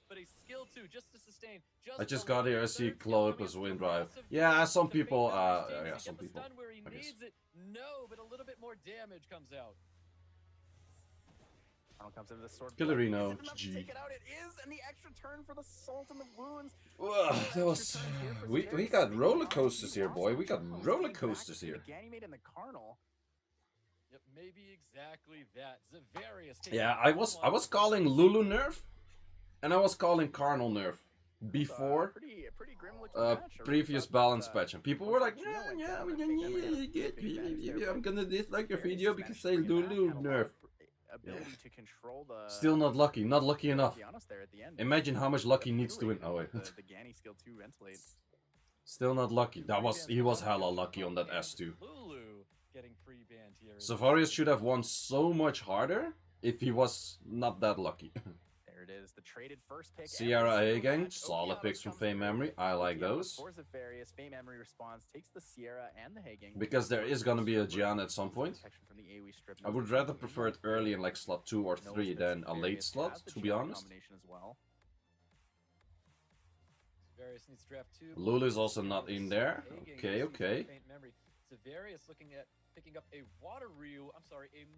But a skill 2 just to sustain. I just got here. I see Chloe plus wind drive. Yeah, some people. Yeah, some people. I guess. No, but a little bit more damage comes out. Comes into the sword. Killerino, GG. Take it out. It is, and the extra turn for the salt and the wounds. That was. We got roller coasters here, boy. We got roller coasters here. Ganymede and the Carnal. Yep, maybe exactly that. Zavarius. Yeah, I was calling Lulu nerf, and I was calling Carnal nerf before pretty grim looking previous balance patch, and people were like, yeah, I'm gonna dislike your video because they Lulu nerf. To control the Still not lucky enough. Imagine how much lucky needs to win. Oh wait. the Ganny skill 2 ventilate. Still not lucky. He was hella lucky on that S2. Getting pre-banned here. Savarius should have won so much harder if he was not that lucky. There it is, the traded first pick. Sierra A-Gang, solid picks from Faintmemory. I like those. Faintmemory response takes the Sierra and the Hagang. Because there is gonna be a Gian at some point. I would rather prefer it early in like slot 2 or 3 than a late slot, to be honest. Lulu's also not in there. Okay, okay. Zavarius looking at picking up a water Ryu, a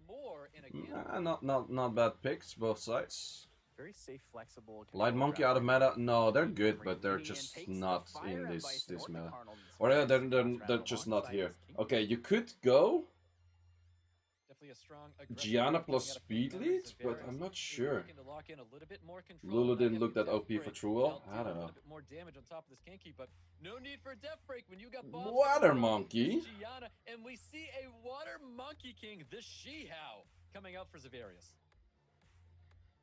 Moor in a not bad picks, both sides. Very safe, flexible. Light Monkey out of meta? No, they're good, but they're just not in this meta. Or they're just not here. Okay, you could go Gianna plus speed lead, but I'm not sure. Lulu didn't look that OP for Truewhale. I don't know. Water Monkey? And we see a Water Monkey King, the Shihao, coming out for Zavarius.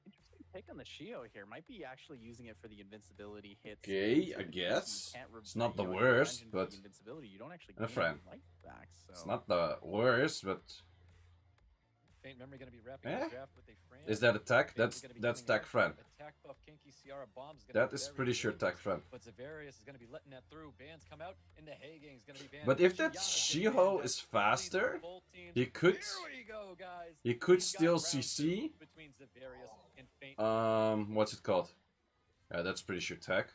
Interesting pick on the Shio here. Might be actually using it for the invincibility hits. Okay, I guess. It's not the worst, but... You don't actually a friend. Life back, so. It's not the worst, but... Faintmemory going to be wrapping the draft with a friend. Is that attack? That's tech friend. Attack buff Kinky Ciara bombs is that is pretty sure tech friend. But Zavarius is going to be letting that through. Bans come out and the Hagang is going to be banned. But if that Shiho is faster, he could still CC. What's it called? Yeah, that's pretty sure tech.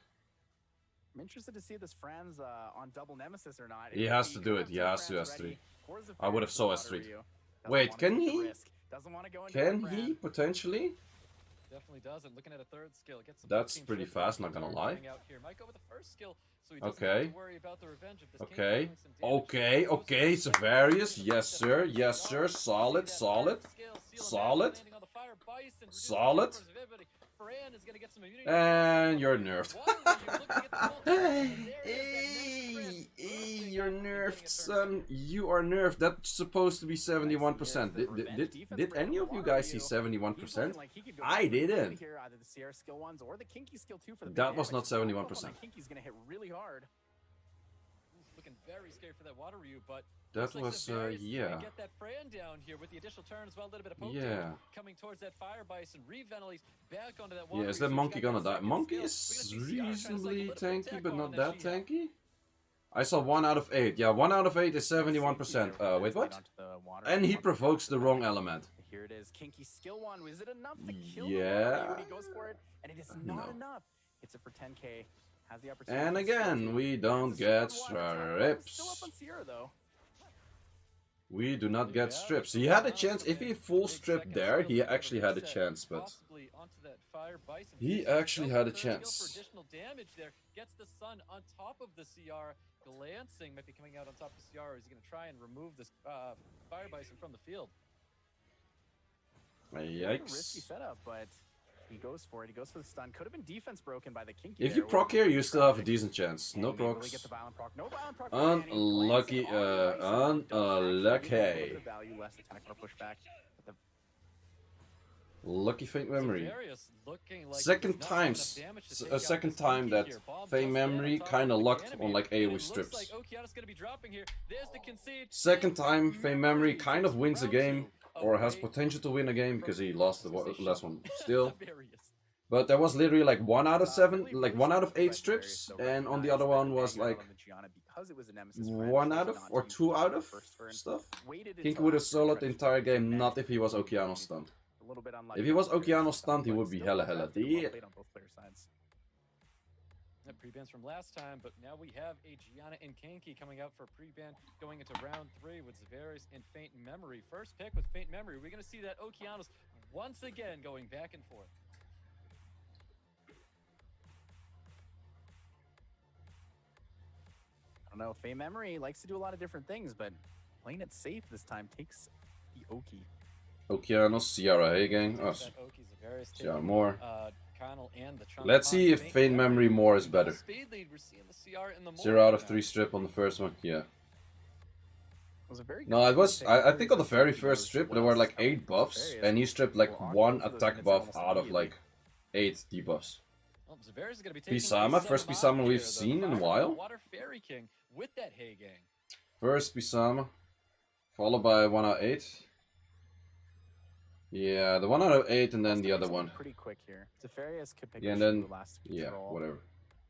I'm interested to see if this Franz on double nemesis or not. He has to do it. He has to S3. I would have saw S3. Wait, can he? Can he potentially? Definitely doesn't. Looking at a third skill. That's pretty fast, not gonna lie. Okay. Okay. Okay. Okay. Zavarius. Yes, sir. Yes, sir. Solid. Solid. Solid. Solid. And you're nerfed. You're nerfed, son. You are nerfed. That's supposed to be 71%. Did any of you guys see 71%? I didn't. That was not 71%. Looking very scared for that water Ryu, but that was yeah. Get that Fran down here with the additional turn as well, a little bit of poke coming towards that fire bison, reventilies back onto that water. Yeah, is that monkey gonna die? Monkey is reasonably tanky, but not that tanky. I saw 1 out of 8. Yeah, 1 out of 8 is 71%. Wait, what? And he provokes the wrong element. here it is. Kinky skill one. Is it enough to kill Yeah. He goes for it, and it is not enough. Hits it for 10k. Has the opportunity. And again, we don't get Still up strips. on Sierra though. We do not get strips. He had a chance. If he full stripped there, he actually had a chance, but he actually had a chance. Additional damage there. Gets the sun on top of the CR. Glancing might be coming out on top of the CR. Is he going to try and remove this fire bison from the field? Yikes. Risky setup, but he goes for it. He goes for the stun. Could have been defense broken by the Kinky. If you proc here, you still have a decent chance. No procs. No violent proc. Unlucky. Unlucky. Lucky Faintmemory. Second time that Faintmemory kind of lucked on like AoE strips. Second time Faintmemory kind of wins a game, or has potential to win a game, because he lost the last one still. But there was literally like 1 out of 7, like 1 out of 8 strips, and on the other one was like 1 out of or 2 out of stuff. Kinky would have soloed the entire game, not if he was Okeano stunned. If he was Okeano stunned, he would be hella dead. Pre-bans from last time, but now we have a Gianna and Kinky coming out for pre-ban going into round 3 with Xaverius and Faintmemory. First pick with Faintmemory. We're going to see that Okeanos once again going back and forth. I don't know. Faintmemory likes to do a lot of different things, but playing it safe this time takes the Oki. Okeanos, Ciara, hey gang. Oh, Ciara more. Let's see if Faintmemory more is better. 0 out of 3 strip on the first one, yeah. No, it was, I think on the very first strip there were like 8 buffs, and he stripped like 1 attack buff out of like 8 debuffs. Pisama, first Pisama we've seen in a while. First Pisama, followed by 1 out of 8. Yeah, the 1 out of 8 and then the other one. Pretty quick here. Zafarius could pick and then, yeah, whatever.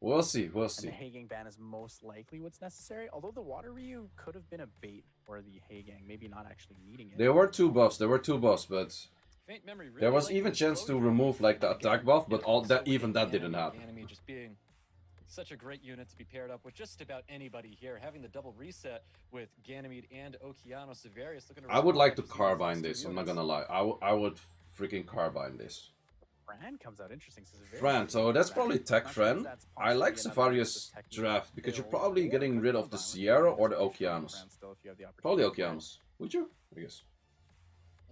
We'll see, we'll see. And the Hagang ban is most likely what's necessary, although the Water Ryu could have been a bait for the Hagang, maybe not actually needing it. There were 2 buffs, but there was even chance to remove like the attack buff, but all that even that didn't happen. Just being such a great unit to be paired up with just about anybody here. Having the double reset with Ganymede and Okeano Xaverius. I would like to carbine this, I'm not gonna lie. I would freaking carbine this. Fran comes out interesting. Fran, so that's probably tech Fran. I like Xaverius draft because you're probably getting rid of the Sierra or the Okeanos. Probably Okeanos. Would you? I guess.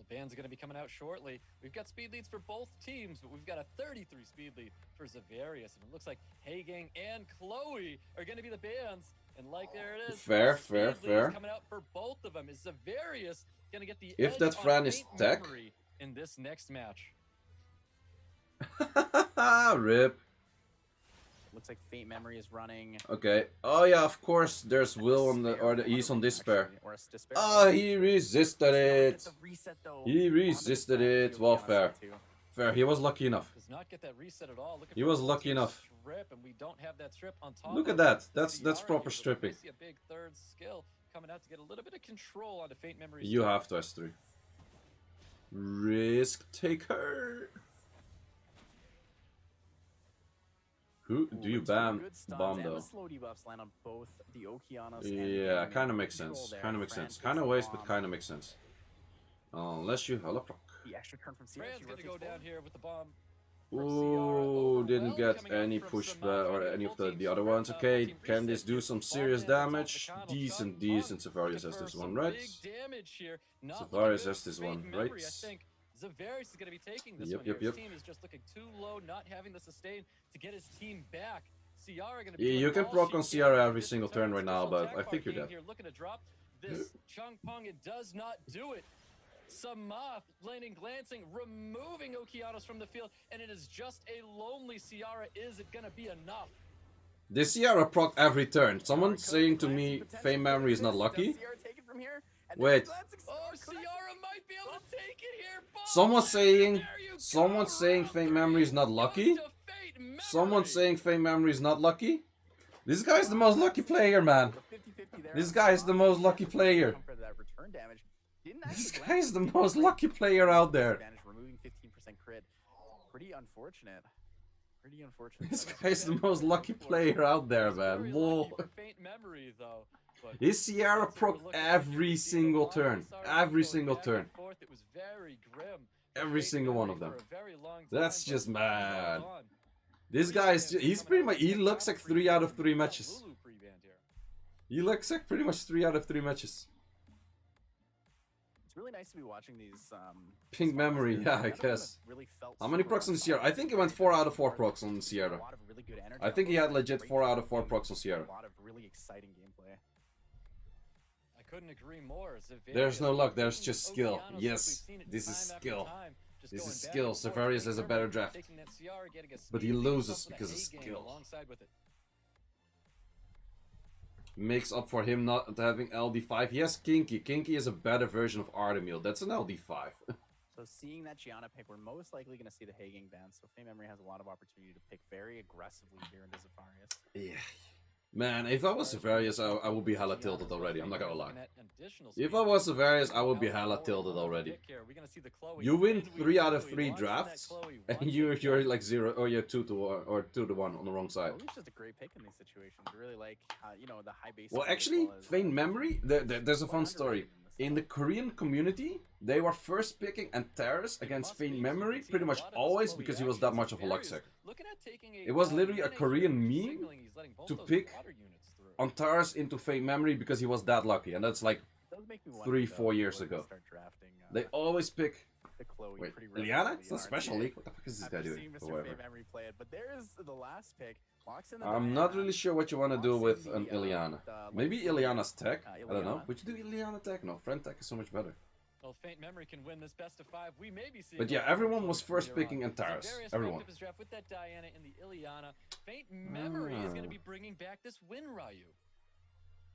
Bans are going to be coming out shortly. We've got speed leads for both teams, but we've got a 33 speed lead for Xaverius. And it looks like Hagang and Chloe are going to be the bans. And like there it is. Fair. Coming out for both of them. Is Xaverius going to get the if that Fran is tech in this next match? Rip. Looks like Faintmemory is running. Okay. Oh yeah, of course. There's Will on the he's on Despair. Oh, he resisted it. He resisted it. Well, fair. Fair. He was lucky enough. Does not get that reset at all. He was lucky enough. And we don't have that strip on top. Look at that. That's proper stripping. See a big third skill coming out to get a little bit of control on the Faintmemory. You have to S3. Risk taker. Who do you bomb though? Yeah, kind of makes sense. Kind of makes sense. Kind of waste, but kind of makes sense. Unless you hella proc. Fran's gonna go down here with the bomb. Ooh, didn't get any pushback or any of the other ones. Okay, can this do some serious damage? Decent. Xaverius has this one, right? Xaverius has this one, right? Xaverius is going to be taking this one here. His team is just looking too low, not having the sustain to get his team back. Ciara going to be you can proc on Ciara every single turn right now, but I think you're dead. Looking to drop this Chung Pong, it does not do it. Samath landing, glancing, removing Okeanos from the field, and it is just a lonely Ciara. Is it going to be enough? This Ciara proc every turn. Someone saying to me, Faintmemory is not lucky. Wait. Oh, Ciara might be able to take it here. Someone's saying Faintmemory is not lucky. Someone's saying Faintmemory is not lucky. This guy is the most lucky player, man. This guy is the most lucky player. This guy is the most lucky player out there. Removing 15% crit. Pretty unfortunate. Pretty unfortunate. This guy is the most lucky player out there, man. Whoa. His Sierra proc every single turn. Every single turn. Every single one of them. That's just mad. This guy is, he's pretty much, he looks like 3 out of 3 matches. He looks like pretty much 3 out of 3 matches. It's really nice to be watching these. Pink memory, yeah, I guess. Really how many procs on the Sierra? I think he went 4 out of 4 procs on the Sierra. I think he had legit 4 out of 4 procs on Sierra. A lot of really exciting gameplay. I couldn't agree more. There's no luck, there's just skill. Yes, this is skill. This is skill. Severius has a better draft. But he loses because of skill. Makes up for him not having LD5. Yes, Kinky. Kinky is a better version of Artemil. That's an LD5. So seeing that Gianna pick, we're most likely going to see the Hagang ban. So Faintmemory has a lot of opportunity to pick very aggressively here into Zafarius. Yeah. Man, if I was Severius, I would be hella tilted already. I'm not gonna lie. If I was Severius, I would be hella tilted already. You win 3 out of 3 drafts, and you're like 0 or you're 2 to 1 or 2 to 1 on the wrong side. It's just a great pick in these situations. I really like, you know, the high base. Well, actually, Faintmemory, there's a fun story. In the Korean community, they were first picking Antares against Faintmemory pretty much always because he was that much of a luck sucker. It was literally a Korean meme to pick Antares into Faintmemory because he was that lucky, and that's like 3-4 years ago. They always pick. Wait, Liana? It's not special league. What the fuck is this guy doing? But there's the last pick. I'm not really sure what you want to do with an Ileana. Maybe Ileana's tech? I don't know. Would you do Ileana tech? No, friend tech is so much better. Well, Faintmemory can win this best of 5. We may be seeing. But yeah, everyone was first picking Antares. Everyone. With that Diana in the Ileana, Faintmemory is going to be bringing back this Wind Ryu.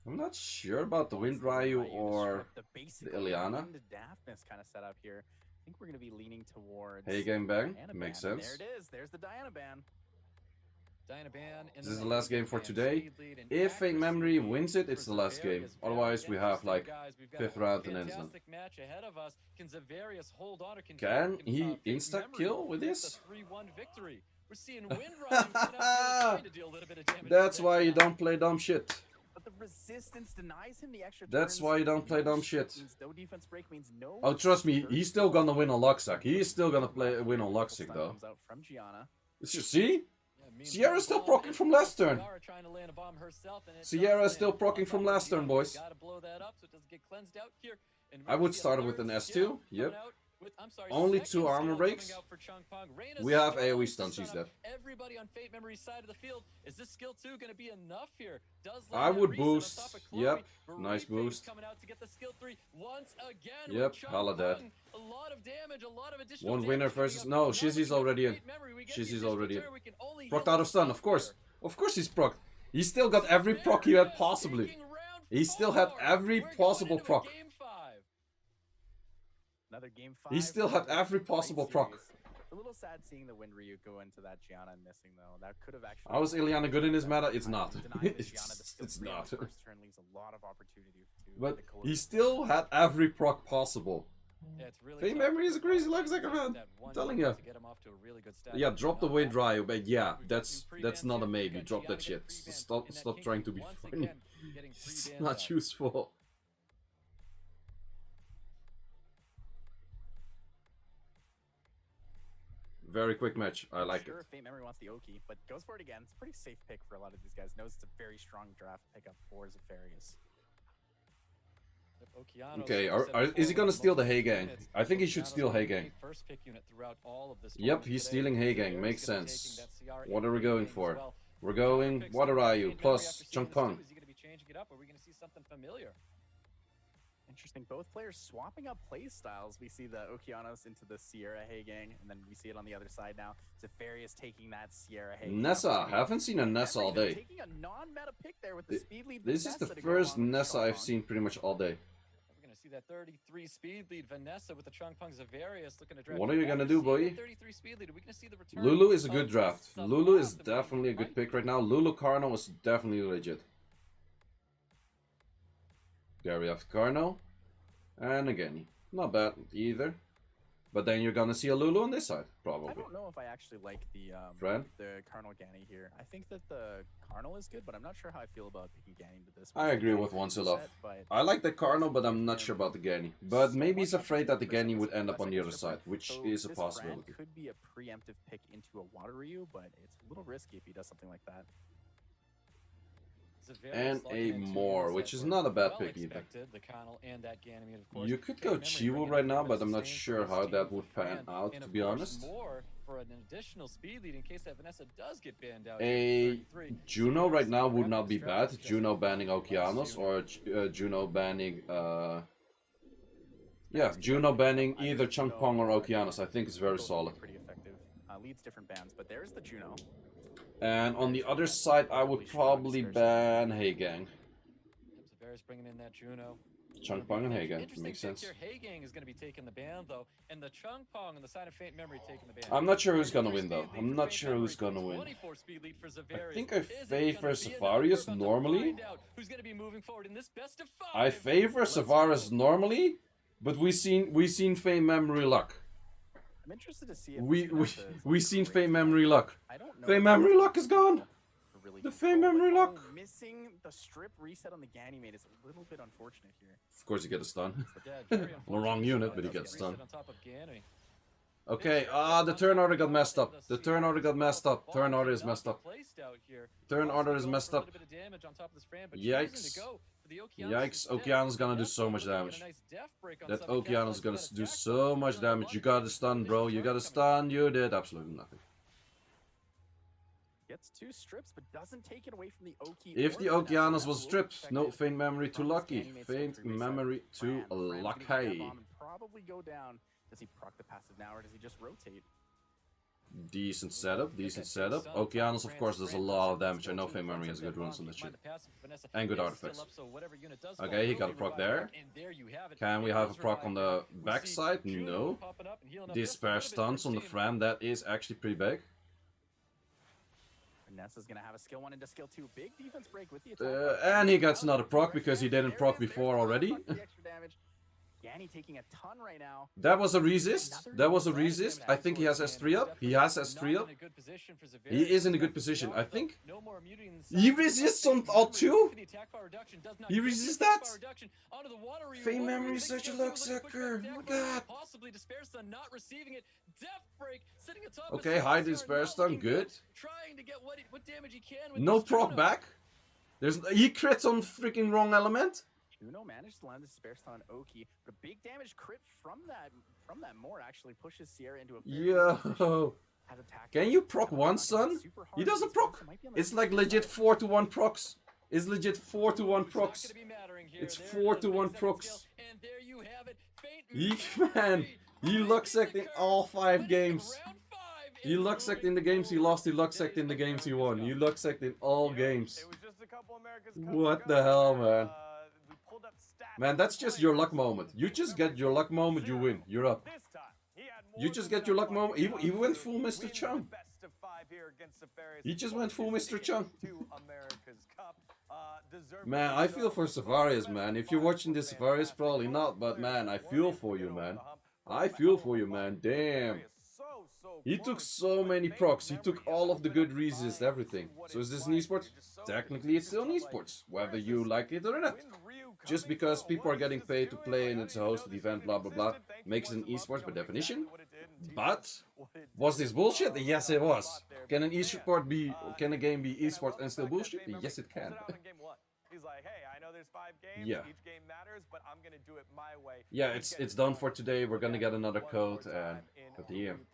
I'm not sure about the Wind Ryu or the Ileana. The Daphnis kind of set up here. I think we're going to be leaning towards. Hey, game bang. Makes sense. There it is. There's the Diana ban. This is the last game for today. If Faintmemory wins it, it's the last game. Otherwise, we have like 5th round and ends. Can he insta-kill with this? That's why you don't play dumb shit. But the resistance denies him the extra. That's why you don't play dumb shit. No defense break means no. Oh, trust me, he's still gonna win on Luxac. He's still gonna win on Luxac though. See? Sierra's still proccing from last turn. Sierra's still proccing from last turn, boys. I would start with an S2. Yep. Only 2 armor breaks. We have AoE stun, she's dead. Everybody on Faintmemory's side of the field. Is this skill 2 going to be enough here? I would boost. Yep. Nice boost. Yep. Hella dead. One winner versus. No, Shizzy's already in. Shizzy's already in. Procced out of stun, of course. Of course he's procced. He still got every proc he had possibly. He still had every possible proc. Another game 5. He still had every possible proc. A little sad seeing the Wind Ryu go into that Gianna and missing though. That could have actually. How is Ileana good in his meta? It's not. It's not. First turn leaves a lot of opportunity but he still had every proc possible. Faintmemory is a crazy luck sucker, man. I'm telling you. Yeah, drop the Wind Ryu, but yeah, that's not a maybe. Drop that shit. Stop trying to be funny. It's not useful. Very quick match. I like it. Faintmemory wants the Oki, but goes for it again. It's a pretty safe pick for a lot of these guys. Knows it's a very strong draft pickup for Zafarius. Okay, is he gonna steal the Hagang? I think he should steal Hagang. Yep, he's stealing Hagang. Makes sense. What are we going for? We're going Water Ryu plus Changpeng. Interesting. Both players swapping up play styles. We see the Okeanos into the Sierra Hagang, and then we see it on the other side now. Zafarius taking that Sierra Hagang. Nessa. Haven't seen a Nessa all day. Taking a non-meta pick there with the speed lead. This is the first Nessa I've seen pretty much all day. We're going to see that 33 speed lead. Vanessa with the Changpeng Zavarius looking to draft. What are you going to do, boy? 33 speed lead. Are we going to see the return? Lulu is a good draft. Lulu is definitely a good pick right now. Lulu Carno is definitely legit. There we have Carno. And a Genny. Not bad either. But then you're gonna see a Lulu on this side, probably. I don't know if I actually like the Carnal Ganny here. I think that the Carnal is good, but I'm not sure how I feel about picking Ganny to this. I agree with Once-a-Love. I like the Carnal, but I'm not sure about the Ganny. But maybe he's afraid that the Ganny would end up on the other side, which is a possibility. Could be a preemptive pick into a Water Ryu, but it's a little risky if he does something like that. And a Moor, which is not a bad pick either. You could go Chiwu right now, but I'm not sure how that would pan out, to be honest. A Juno right now would not be bad. Juno banning Okeanos, or Juno banning... yeah, Juno banning either Changpong or Okeanos, I think is very solid. Pretty effective. Leads different bans, but there's the Juno. And on the other side, I would probably ban Heigang. Bringing in that Juno. Changpong and Heigang, makes sense. Heigang is going to be taking the ban though, and the Changpong on the side of Faintmemory taking the ban. I'm not sure who's going to win though. I'm not sure who's going to win. I think I favor Savarius normally. I favor Savarius normally, but we seen Faintmemory luck. I'm interested to see if we seen Faintmemory luck. Faintmemory luck is gone. The Faintmemory luck. Missing the strip reset on the Ganymede is a little bit unfortunate here. Of course, he gets a stun. The wrong unit, but he gets stunned. Okay, the turn order got messed up. The turn order got messed up. Turn order is messed up. Turn order is messed up. Yikes. Yikes, Okeano's gonna do so much damage. That Okeano's gonna do so much damage. You got a stun, bro. You got a stun. You did absolutely nothing. Gets 2 strips, but doesn't take it away from the Oki. If the Okeanos was stripped, no Faintmemory too lucky. Faintmemory too lucky. Probably go down. Does he proc the passive now, or does he just rotate? Decent setup, decent setup. Okeanos, of course, does a lot of damage. I know Faintmemory has good runes on this shit. And good artifacts. Okay, he got a proc there. Can we have a proc on the backside? No. Despair stuns on the Fran, that is actually pretty big. Nessa's gonna have a skill 1 into skill 2. Big defense break with the attack. And he gets another proc because he didn't proc before already. Yanni taking a ton right now. That was a resist. That was a resist. I think he has S3 up. He has S3 up. He is in a good position. I think he resists on all 2. He resists that. Faintmemory is such a luck sucker. Oh my god. Okay, high Despair stun. Good. No proc back. He crits on freaking wrong element. Juno managed to land the Despair stun on Oki, but a big damage crit from that Moor actually pushes Sierra into a yo. Can you proc one son? He doesn't proc. It's like legit 4-to-1 procs. It's legit 4-to-1 procs. It's 4-to-1 procs. He luck-sacked in all 5 games. He luck-sacked in the games he lost, he luck-sacked in the games he won. He luck-sacked in all games. What the hell, man? Man, that's just your luck moment. You just get your luck moment, you win. You're up. You just get your luck moment. He went full Mr. Chung. He just went full Mr. Chung. Man, I feel for Savarius, man. If you're watching this, Savarius, probably not. But, man, I feel for you, man. I feel for you, man. Damn. He took so many procs. He took all of the good resist, everything. So is this an esports? Technically, it's still an esports, whether you like it or not. Just because people are getting paid to play and it's a hosted event, blah blah blah, makes it an esports by definition. But was this bullshit? Yes, it was. Can an esport be? Can a game be esports and still bullshit? Yes, it can. He's like, hey, I know there's 5 games. Yeah. Each game matters, but I'm gonna do it my way. Yeah, it's done for today. We're gonna get another code and damn.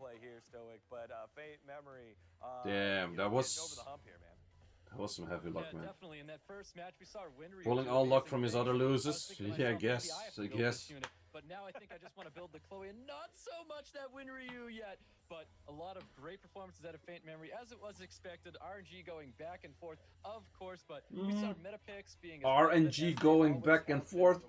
Damn, that was some heavy luck, man. Pulling all luck from his other losers. Yeah, I guess. But now I think I just want to build the Chloe and not so much that Winryu yet. But a lot of great performances out of Faintmemory, as it was expected. RNG going back and forth, of course, but we saw meta picks being RNG going back and forth.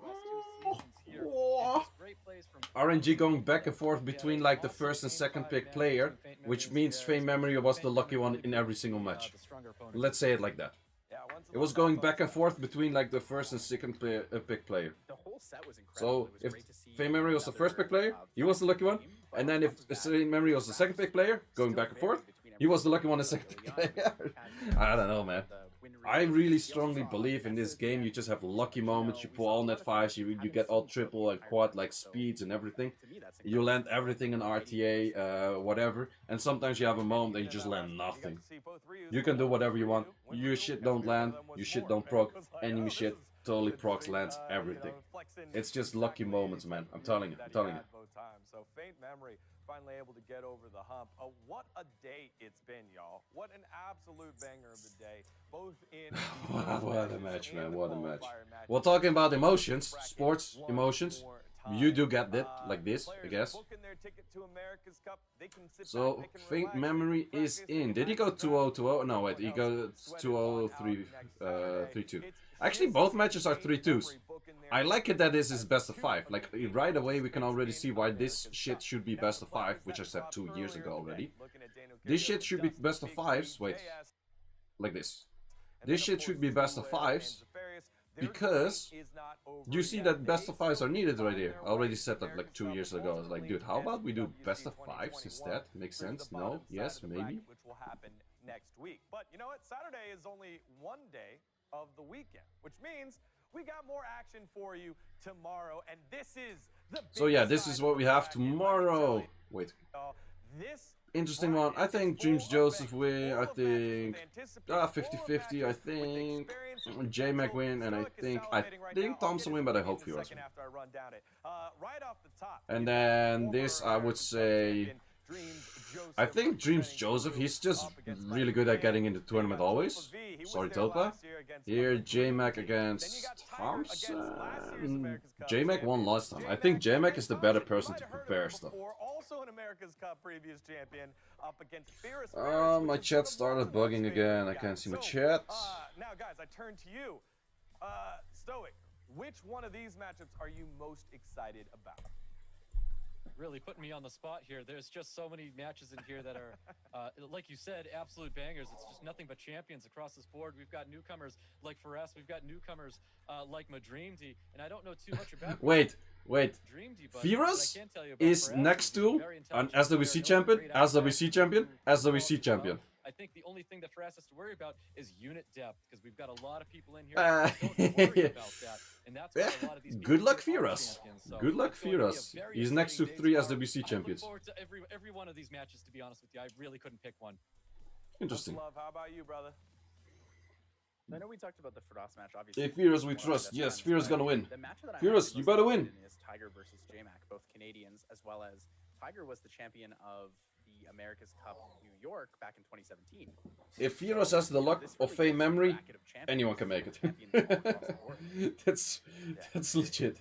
RNG going back and forth between like the first and second pick player, which means Faintmemory was the lucky one in every single match. Let's say it like that. Yeah, It was going back and forth between like the first and second pick player. The whole set was incredible. So It was if great to see Faintmemory was the first pick player, another, he was the lucky one. team, but And then if off the bat, Faintmemory was the second pick player, going still back and varied forth, between he was the lucky every one, the second early pick on. player. Had I don't know, man. the win I rate. really We also strongly saw believe in this Nexus game. You and just have lucky you moments. know, You we pull saw all a lot net of fives. players You haven't get all seen triple, the like entire quad, game, like so speeds and everything. to me, that's You land incredible. everything in RTA, whatever. And sometimes you have a moment and you just land nothing. You can do whatever you want. Your shit don't land. Your shit don't proc. Enemy shit totally procs lands everything. It's just lucky moments, man. I'm telling you. I'm telling you. So Faintmemory finally able to get over the hump. What a day it's been, y'all. What an absolute banger of a day. Both in What a match, man. What a match. Well, talking about emotions, sports emotions, you do get that like this, I guess. So, Faintmemory is in. Did he go 2-0-2-0? No, wait, he goes 2-0-3-2. Actually, both matches are 3-2s. I like it that this is best of 5. Like, right away we can already see why this shit should be best of 5, which I said 2 years ago already. This shit should be best of 5s. Wait, like this. This shit should be best of 5s. Because you see that best of 5s are needed right here. I already said that like 2 years ago. I was like, dude, how about we do best of 5s instead? Makes sense? No? Yes? Maybe? Which will happen next week. But you know what? Saturday is only one day of the weekend, which means we got more action for you tomorrow. And this is the so yeah, this is what we have tomorrow. Wait. This interesting one. I think Dreams Joseph win. I think 50-50. I think J-Mac win, and I think Thompson win, but I hope Firas win. And then this, I would say, I think Dreams Joseph. He's just really good at getting into the tournament always. Sorry, Topa. Here, J-Mac against Thompson. J-Mac won last time. I think J-Mac is the better person to prepare stuff. Also an America's Cup previous champion up against Firas. My chat started bugging again. I can't see my chat. Now, guys, I turn to you. Stoic, which one of these matchups are you most excited about? Really putting me on the spot here. There's just so many matches in here that are, like you said, absolute bangers. It's just nothing but champions across this board. We've got newcomers like Fares. We've got newcomers like Madreamd, and I don't know too much about. Wait. Firas is next to an SWC champion, SWC champion. I think the only thing that Fares has to worry about is unit depth, because we've got a lot of people in here that don't worry about that. And that's why a lot of these good luck, Firas. Good luck, Firas. He's next to 3 SWC champions. I look forward to every one of these matches, to be honest with you. I really couldn't pick one. Interesting. Love, how about you, brother? I know we talked about the Faras match, obviously. Hey, Firas, we trust. Yes, Firas gonna win. The match that I'm Firas, you better win. Is Tiger versus J-Mac, both Canadians, as well as Tiger was the champion of the America's Cup New York back in 2017. If Firas has the luck of Faintmemory, anyone can make it. That's legit.